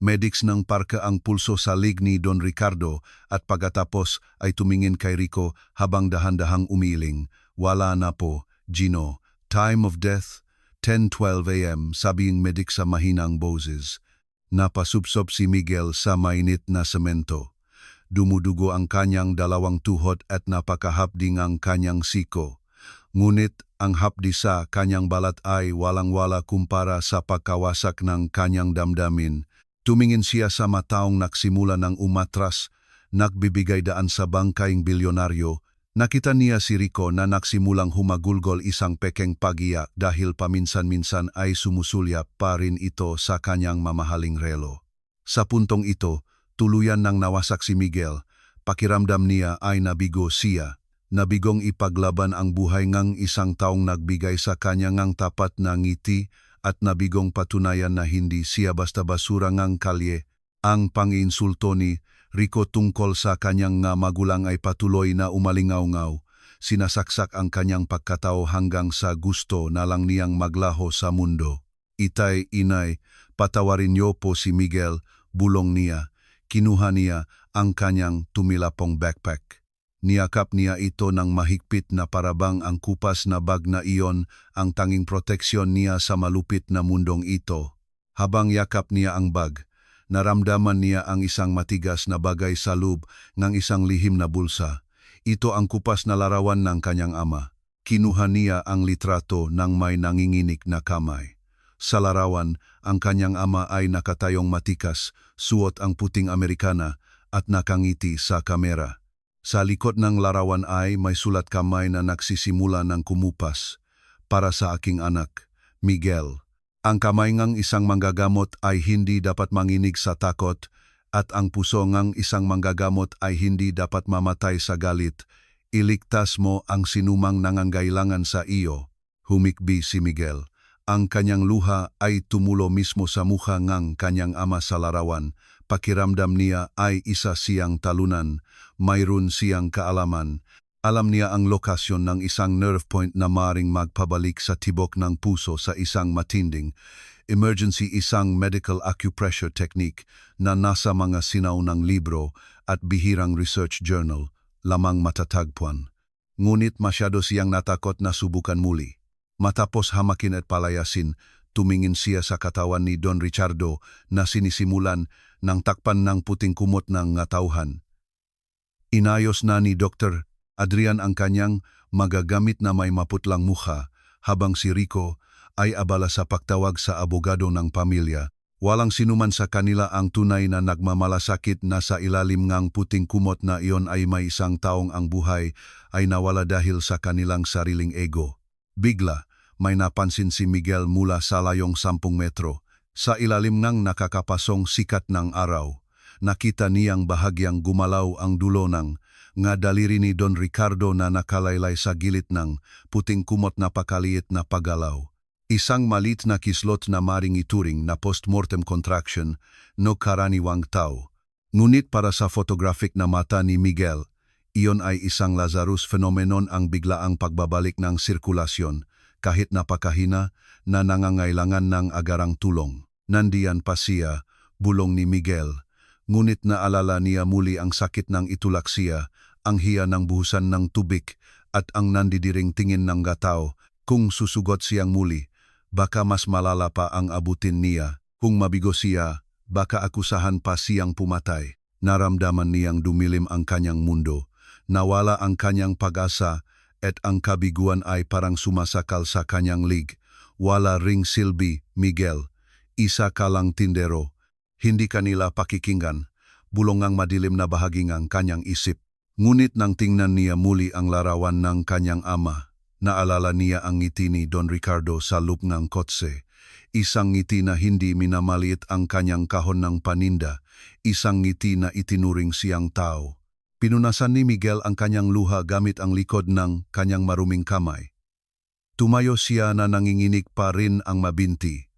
A: medics ng parke ang pulso sa lig ni Don Ricardo at pagkatapos ay tumingin kay Rico habang dahan-dahang umiiling. Wala na po, Gino. Time of death, 10:12 a.m., sabing medic sa mahinang boses. Napasupsop si Miguel sa mainit na semento. Dumudugo ang kanyang dalawang tuhod at napakahapding ang kanyang siko. Ngunit ang hapdi sa kanyang balat ay walang-wala kumpara sa pagkawasak ng kanyang damdamin. Tumingin siya sa mataong nagsimula ng umatras, nagbibigay daan sa bangkaing bilyonaryo. Nakita niya si Rico na nagsimulang humagulgol isang pekeng pagiyak dahil paminsan-minsan ay sumusulyap pa rin ito sa kanyang mamahaling relo. Sa puntong ito, tuluyan nang nawasak si Miguel. Pakiramdam niya ay nabigo siya. Nabigong ipaglaban ang buhay ngang isang taong nagbigay sa kanya ngang tapat na ngiti at nabigong patunayan na hindi siya basta basura ngang kalye. Ang panginsulto ni Rico tungkol sa kanyang nga magulang ay patuloy na umalingaw-ngaw. sinasaksak ang kanyang pagkatao hanggang sa gusto na lang niyang maglaho sa mundo. Itay, inay, patawarin niyo po si Miguel, bulong niya. Kinuha niya ang kanyang tumilapong backpack. Niyakap niya ito ng mahigpit na parabang ang kupas na bag na iyon ang tanging proteksyon niya sa malupit na mundong ito. Habang yakap niya ang bag, naramdaman niya ang isang matigas na bagay sa loob ng isang lihim na bulsa. Ito ang kupas na larawan ng kanyang ama. Kinuha niya ang litrato ng may nanginginig na kamay. Sa larawan, ang kanyang ama ay nakatayong matikas, suot ang puting Amerikana at nakangiti sa kamera. Sa likod ng larawan ay may sulat kamay na nagsisimula ng kumupas. Para sa aking anak, Miguel. Ang kamay ngang isang manggagamot ay hindi dapat manginig sa takot at ang puso ngang isang manggagamot ay hindi dapat mamatay sa galit. Iligtas mo ang sinumang nangangailangan sa iyo. Humikbi si Miguel. Ang kanyang luha ay tumulo mismo sa mukha ngang kanyang ama sa larawan. Pakiramdam niya ay isa siyang talunan. Mayroon siyang kaalaman. Alam niya ang lokasyon ng isang nerve point na maring magpabalik sa tibok ng puso sa isang matinding emergency, isang medical acupressure technique na nasa mga sinaunang libro at bihirang research journal lamang matatagpuan. Ngunit masyado siyang natakot na subukan muli. Matapos hamakin at palayasin, tumingin siya sa katawan ni Don Ricardo na sinisimulan ng takpan ng puting kumot ng tauhan. Inayos na ni Dr. Adrian ang kanyang magagamit na may maputlang mukha habang si Rico ay abala sa pagtawag sa abogado ng pamilya. Walang sinuman sa kanila ang tunay na nagmamalasakit na sa ilalim ngang puting kumot na iyon ay may isang taong ang buhay ay nawala dahil sa kanilang sariling ego. Bigla, may napansin si Miguel mula sa layong 10 metro. Sa ilalim ngang nakakapasong sikat ng araw, nakita niyang bahagyang gumalaw ang dulo ng nga daliri ni Don Ricardo na nakalaylay sa gilid ng puting kumot na pakaliit na paggalaw. Isang malit na kislot na maring ituring na post-mortem contraction no karaniwang tao. Ngunit para sa photographic na mata ni Miguel, iyon ay isang Lazarus phenomenon, ang biglaang pagbabalik ng sirkulasyon kahit napakahina na nangangailangan ng agarang tulong. Nandiyan pa siya, bulong ni Miguel. Ngunit naalala niya muli ang sakit ng itulak siya, ang hiya ng buhusan ng tubig at ang nandidiring tingin ng gatao. Kung susugot siyang muli, baka mas malala pa ang abutin niya. Kung mabigo siya, baka akusahan pa siyang pumatay. Naramdaman niyang dumilim ang kanyang mundo. Nawala ang kanyang pag-asa at ang kabiguan ay parang sumasakal sa kanyang lig. Wala ring silbi, Miguel. Isa ka lang tindero. Hindi kanila pakikinggan. Bulong ang madilim na bahagi ng kanyang isip. Ngunit nang tingnan niya muli ang larawan ng kanyang ama, naalala niya ang ngiti ni Don Ricardo sa loob ng kotse. Isang ngiti na hindi minamaliit ang kanyang kahon ng paninda. Isang ngiti na itinuring siyang tao. Pinunasan ni Miguel ang kanyang luha gamit ang likod ng kanyang maruming kamay. Tumayo siya na nanginginig pa rin ang mabinti.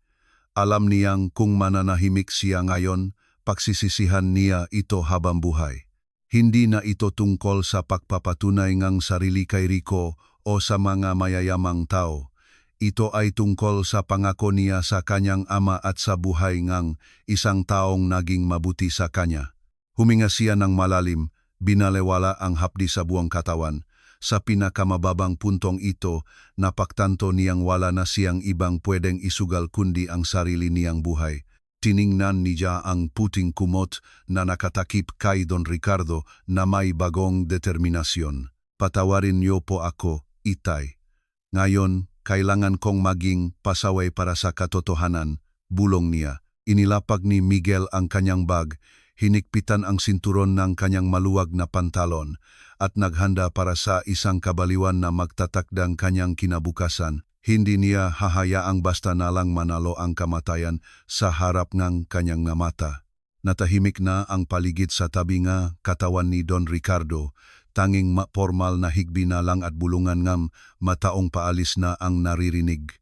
A: Alam niyang kung mananahimik siya ngayon, pagsisisihan niya ito habang buhay. Hindi na ito tungkol sa pagpapatunay ng sarili kay Rico o sa mga mayayamang tao. Ito ay tungkol sa pangako niya sa kanyang ama at sa buhay ng isang taong naging mabuti sa kanya. Huminga siya ng malalim, binalewala ang hapdi sa buong katawan. Sa pinakamababang puntong ito, napagtanto niyang wala na siyang ibang pwedeng isugal kundi ang sarili niyang buhay. Tiningnan niya ang puting kumot na nakatakip kay Don Ricardo na may bagong determinasyon. Patawarin niyo po ako, itay. Ngayon, kailangan kong maging pasaway para sa katotohanan, bulong niya. Inilapag ni Miguel ang kanyang bag, hinikpitan ang sinturon ng kanyang maluwag na pantalon, at naghanda para sa isang kabaliwan na magtatakdang kanyang kinabukasan. Hindi niya hahayaang basta na lang manalo ang kamatayan sa harap ng kanyang mata. Natahimik na ang paligid sa tabi nga katawan ni Don Ricardo. Tanging formal na higbi na lang at bulungan ngam mataong paalis na ang naririnig.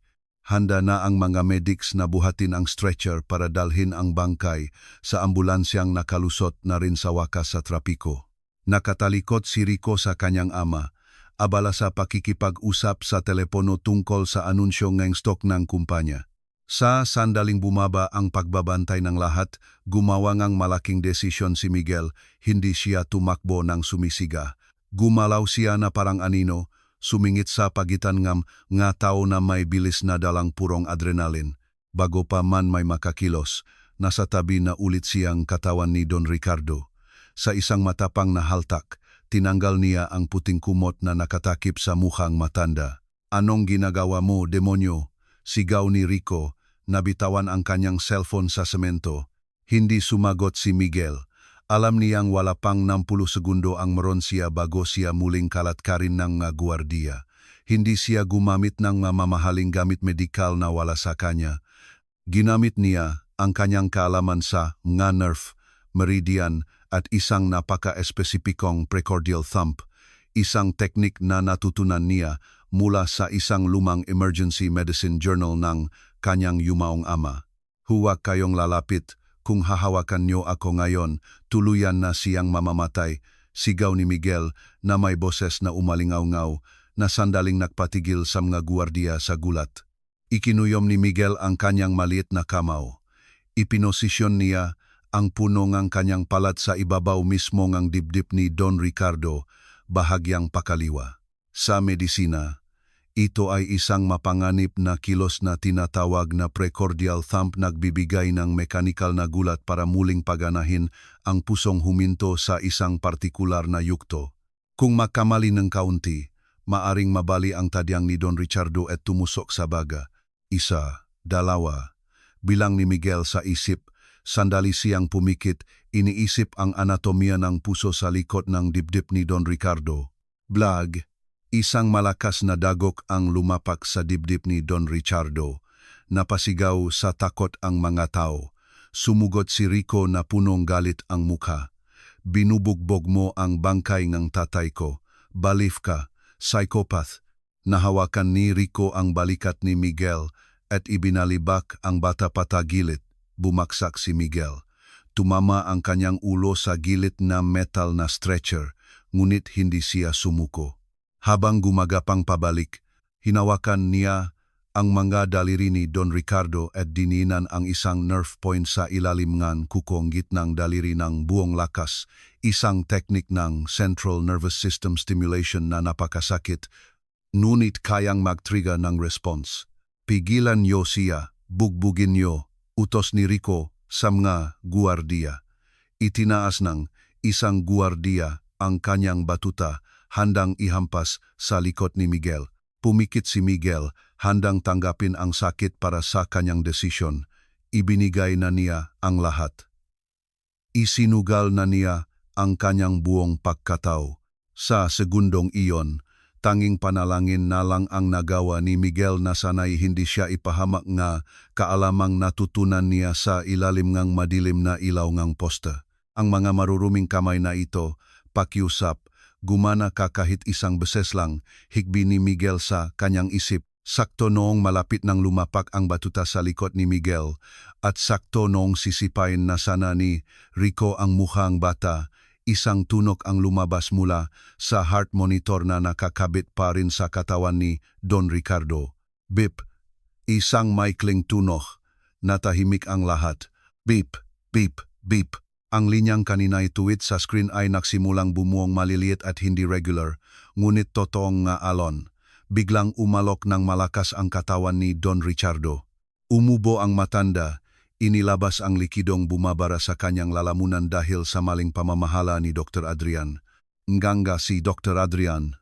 A: Handa na ang mga medics na buhatin ang stretcher para dalhin ang bangkay sa ambulansyang nakalusot na rin sa wakas sa trapiko. Nakatalikod si Rico sa kanyang ama. abala sa pakikipag-usap sa telepono tungkol sa anunsyo ng stock ng kumpanya. Sa sandaling bumaba ang pagbabantay ng lahat, gumawa ngang malaking desisyon si Miguel, hindi siya tumakbo ng sumisiga. Gumalaw siya na parang anino, sumingit sa pagitan nga tao na may bilis na dalang purong adrenalin. Bago pa man may makakilos, nasa tabi na ulit siyang katawan ni Don Ricardo. Sa isang matapang na haltak, tinanggal niya ang puting kumot na nakatakip sa mukhang matanda. "Anong ginagawa mo, demonyo?" Sigaw ni Rico. Nabitawan ang kanyang cellphone sa semento. Hindi sumagot si Miguel. Alam niyang wala pang 60 segundo ang meron siya bago siya muling kalatkarin ng mga guardia. Hindi siya gumamit ng mamahaling gamit medikal na wala sa kanya. Ginamit niya ang kanyang kaalaman sa mga nerve, meridian at isang napaka-espesipikong precordial thumb, isang teknik na natutunan niya mula sa isang lumang emergency medicine journal ng kanyang yumaong ama. "Huwag kayong lalapit, kung hahawakan niyo ako ngayon, tuluyan na siyang mamamatay," sigaw ni Miguel na may boses na umalingaw-ngaw na sandaling nagpatigil sa mga guardia sa gulat. Ikinuyom ni Miguel ang kanyang maliit na kamao. Ipinosisyon niya ang puno ng kanyang palat sa ibabaw mismo ng dibdib ni Don Ricardo, bahagyang pakaliwa. Sa medisina, ito ay isang mapanganib na kilos na tinatawag na precordial thumb, nagbibigay ng mekanikal na gulat para muling paganahin ang pusong huminto sa isang partikular na yugto. Kung makamali ng kaunti, maaring mabali ang tadyang ni Don Ricardo at tumusok sa baga. 1, 2, bilang ni Miguel sa isip. Sandali siyang pumikit, iniisip ang anatomiya ng puso sa likod ng dibdib ni Don Ricardo. Blag! Isang malakas na dagok ang lumapak sa dibdib ni Don Ricardo. Napasigaw sa takot ang mga tao. Sumugot si Rico na punong galit ang mukha. "Binubugbog mo ang bangkay ng tatay ko. Balif ka, psychopath." Nahawakan ni Rico ang balikat ni Miguel at ibinalibak ang bata patagilid. Bumaksak si Miguel. Tumama ang kanyang ulo sa gilid na metal na stretcher, ngunit hindi siya sumuko. Habang gumagapang pabalik, hinawakan niya ang mga daliri ni Don Ricardo at dininan ang isang nerve point sa ilalim ng kukong gitnang daliri ng buong lakas, isang teknik ng central nervous system stimulation na napakasakit, ngunit kayang mag-trigger ng response. "Pigilan niyo siya, bugbugin niyo," utos ni Rico sa mga guardia. Itinaas ng isang guardia ang kanyang batuta, handang ihampas sa likod ni Miguel. Pumikit si Miguel, handang tanggapin ang sakit para sa kanyang desisyon. Ibinigay na niya ang lahat. Isinugal na niya ang kanyang buong pagkatao. Sa segundong iyon, tanging panalangin na lang ang nagawa ni Miguel na sanay hindi siya ipahamak nga kaalamang natutunan niya sa ilalim ng madilim na ilaw ng posta. Ang mga maruruming kamay na ito, pakiusap, gumana ka kahit isang beses lang, higbi ni Miguel sa kanyang isip. Sakto noong malapit nang lumapak ang batuta sa likod ni Miguel at sakto noong sisipain na sana ni Rico ang mukhang bata, isang tunok ang lumabas mula sa heart monitor na nakakabit pa rin sa katawan ni Don Ricardo. Beep! Isang maikling tunok. Natahimik ang lahat. Beep! Beep! Beep! Ang linyang kanina'y tuwid sa screen ay nagsimulang bumuong maliliit at hindi regular, ngunit totoong nga alon. Biglang umalok ng malakas ang katawan ni Don Ricardo. Umubo ang matanda, inilabas ang likidong bumabara sa kanyang lalamunan dahil sa maling pamamahala ni Dr. Adrian. Nganga si Dr. Adrian.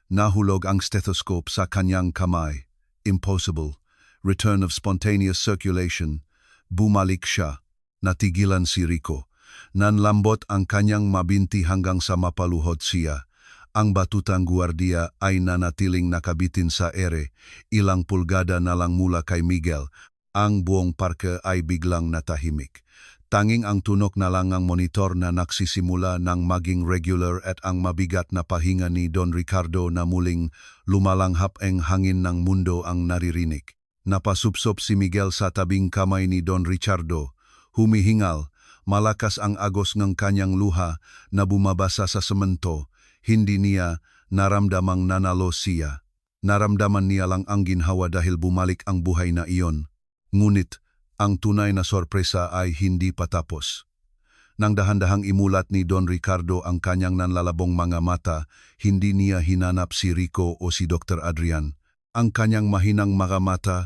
A: Nahulog ang stethoscope sa kanyang kamay. Impossible. Return of spontaneous circulation. Bumalik siya. Natigilan si Rico. Nanlambot ang kanyang mabinti hanggang sa mapaluhod siya. Ang batutang guardia ay nanatiling nakabitin sa ere, ilang pulgada na lang mula kay Miguel. Ang buong parke ay biglang natahimik. Tanging ang tunok na lang ang monitor na nagsisimula ng maging regular at ang mabigat na pahinga ni Don Ricardo na muling lumalanghap ang hangin ng mundo ang naririnig. Napasupsop si Miguel sa tabing kamay ni Don Ricardo. Humihingal. Malakas ang agos ng kanyang luha na bumabasa sa semento. Hindi niya naramdamang nanalo siya. Naramdaman niya lang ang ginhawa dahil bumalik ang buhay na iyon. Ngunit, ang tunay na sorpresa ay hindi pa tapos. Nang dahan-dahang imulat ni Don Ricardo ang kanyang nanlalabong mga mata, hindi niya hinanap si Rico o si Dr. Adrian. Ang kanyang mahinang mga mata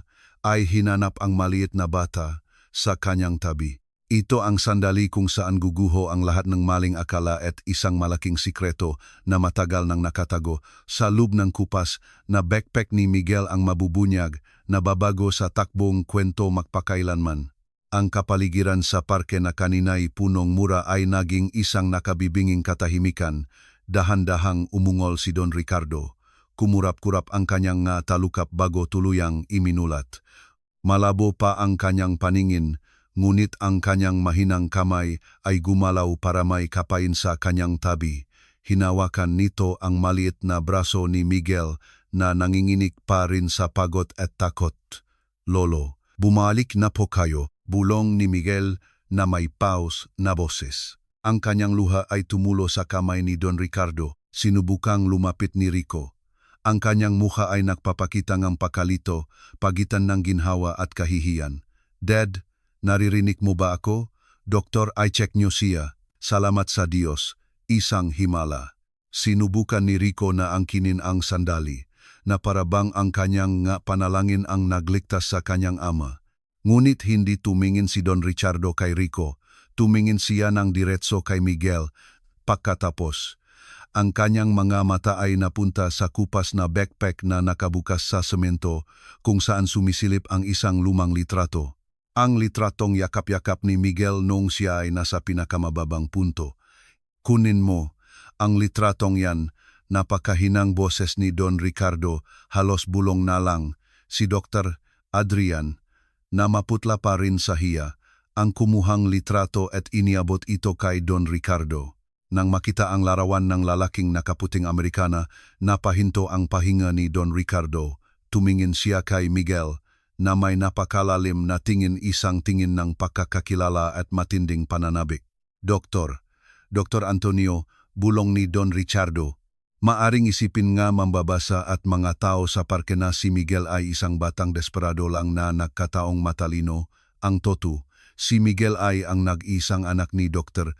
A: ay hinanap ang maliit na bata sa kanyang tabi. Ito ang sandali kung saan guguho ang lahat ng maling akala at isang malaking sikreto na matagal nang nakatago sa loob ng kupas na backpack ni Miguel ang mabubunyag na babago sa takbong kwento magpakailanman. Ang kapaligiran sa parke na kanina'y punong mura ay naging isang nakabibinging katahimikan. Dahan-dahang umungol si Don Ricardo. Kumurap-kurap ang kanyang talukap bago tuluyang iminulat. Malabo pa ang kanyang paningin, ngunit ang kanyang mahinang kamay ay gumalaw para may kapain sa kanyang tabi. Hinawakan nito ang maliit na braso ni Miguel na nanginginig pa rin sa pagod at takot. "Lolo, bumalik na po kayo," bulong ni Miguel na may paus na boses. Ang kanyang luha ay tumulo sa kamay ni Don Ricardo. Sinubukang lumapit ni Rico. Ang kanyang mukha ay nagpapakita ng pakalito, pagitan ng ginhawa at kahihiyan. "Dad, naririnig mo ba ako? Doktor, I-check niyo siya. Salamat sa Diyos." Isang himala. Sinubukan ni Rico na angkinin ang sandali, na parabang ang kanyang panalangin ang nagligtas sa kanyang ama. Ngunit hindi tumingin si Don Ricardo kay Rico, tumingin siya ng diretso kay Miguel. Pagkatapos, ang kanyang mga mata ay napunta sa kupas na backpack na nakabukas sa semento kung saan sumisilip ang isang lumang litrato. Ang litratong yakap-yakap ni Miguel noong siya ay nasa pinakamababang punto. "Kunin mo ang litratong yan." Napakahinang boses ni Don Ricardo, halos bulong na lang. Si Dr. Adrian, na maputla pa rin sa hiya, ang kumuhang litrato at iniabot ito kay Don Ricardo. Nang makita ang larawan ng lalaking nakaputing Amerikana, napahinto ang pahinga ni Don Ricardo. Tumingin siya kay Miguel, na may napakalalim na tingin, isang tingin ng pagkakakilala at matinding pananabik. Dr. Antonio," bulong ni Don Ricardo. Maaring isipin nga mambabasa at mga tao sa parke na si Miguel ay isang batang desperado lang na nagkataong matalino. Ang totoo, si Miguel ay ang nag-isang anak ni Dr.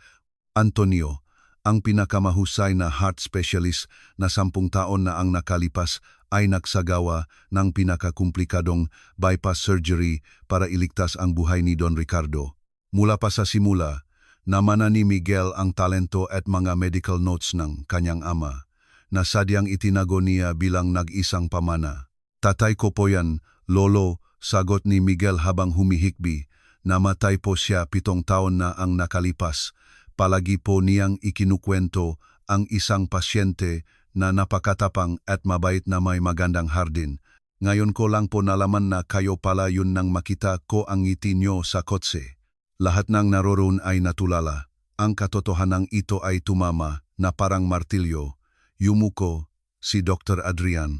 A: Antonio, ang pinakamahusay na heart specialist na 10 taon na ang nakalipas ay nagsagawa ng pinakakumplikadong bypass surgery para iligtas ang buhay ni Don Ricardo. Mula pa sa simula, namana ni Miguel ang talento at mga medical notes ng kanyang ama, na sadyang itinago niya bilang nag-isang pamana. "Tatay ko po yan, Lolo," sagot ni Miguel habang humihikbi. "Namatay po siya 7 taon na ang nakalipas." Palagi po niyang ikinukwento ang isang pasyente na napakatapang at mabait na may magandang hardin. "Ngayon ko lang po nalaman na kayo pala yun nang makita ko ang ngiti niyo sa kotse." Lahat ng naroroon ay natulala. Ang katotohanang ito ay tumama na parang martilyo. Yumuko si Dr. Adrian.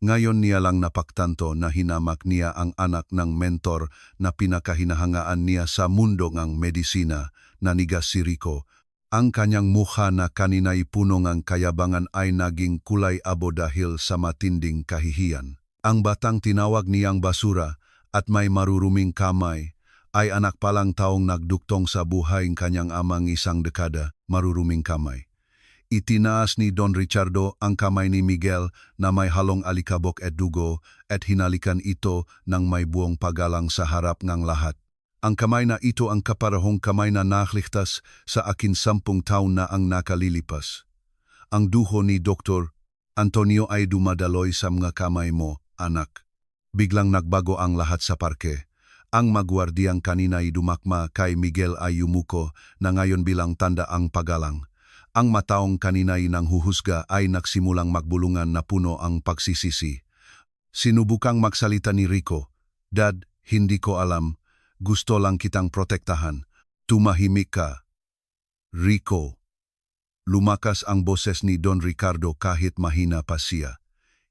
A: Ngayon niya lang napagtanto na hinamak niya ang anak ng mentor na pinakahinahangaan niya sa mundo ng medisina, na nigas si Rico. Ang kanyang mukha na kanina'y puno ng kayabangan ay naging kulay abo dahil sa matinding kahihiyan. Ang batang tinawag niyang basura at may maruruming kamay ay anak palang taong nagduktong sa buhay ng kanyang amang 1 dekada. Maruruming kamay. Itinaas ni Don Ricardo ang kamay ni Miguel na may halong alikabok at dugo at hinalikan ito ng may buong paggalang sa harap ng lahat. Ang kamay na ito ang kaparahong kamay na nakligtas sa akin 10 taon na ang nakalilipas. Ang duho ni Dr. Antonio ay dumadaloy sa mga kamay mo, anak. Biglang nagbago ang lahat sa parke. Ang magwardiyang kanina'y dumakma kay Miguel ay yumuko na ngayon bilang tanda ang paggalang. Ang mataong kanina'y nang huhusga ay nagsimulang magbulungan na puno ang pagsisisi. Sinubukang magsalita ni Rico. "Dad, hindi ko alam. Gusto lang kitang protektahan." "Tumahimik ka, Rico." Lumakas ang boses ni Don Ricardo kahit mahina pa siya.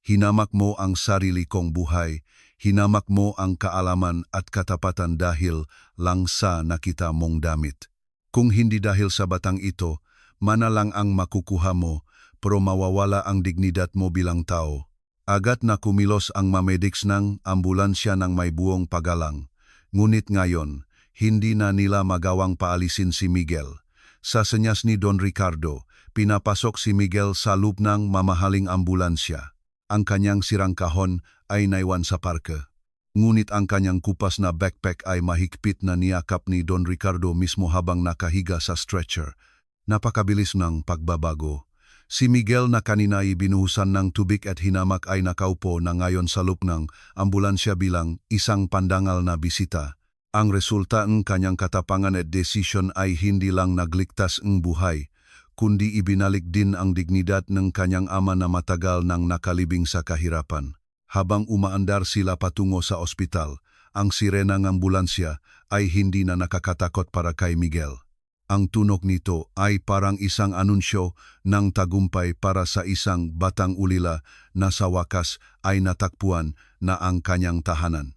A: "Hinamak mo ang sarili kong buhay. Hinamak mo ang kaalaman at katapatan dahil lang sa nakita mong damit. Kung hindi dahil sa batang ito, mana lang ang makukuha mo, pero mawawala ang dignidad mo bilang tao. Agad na kumilos ang mamedics ng ambulansya ng may buong pagalang. Ngunit ngayon, hindi na nila magawang paalisin si Miguel. Sa senyas ni Don Ricardo, pinapasok si Miguel sa loob ng mamahaling ambulansya. Ang kanyang sirang kahon ay naiwan sa parke. Ngunit ang kanyang kupas na backpack ay mahigpit na niyakap ni Don Ricardo mismo habang nakahiga sa stretcher. Napakabilis ng pagbabago. Si Miguel na kanina ay binuhusan ng tubig at hinamak ay nakaupo na ngayon sa loob ng ambulansya bilang isang pandangal na bisita. Ang resulta ng kanyang katapangan at desisyon ay hindi lang nagligtas ng buhay, kundi ibinalik din ang dignidad ng kanyang ama na matagal nang nakalibing sa kahirapan. Habang umaandar sila patungo sa ospital, ang sirena ng ambulansya ay hindi na nakakatakot para kay Miguel. Ang tunog nito ay parang isang anunsyo ng tagumpay para sa isang batang ulila na sa wakas ay natakpuan na ang kanyang tahanan.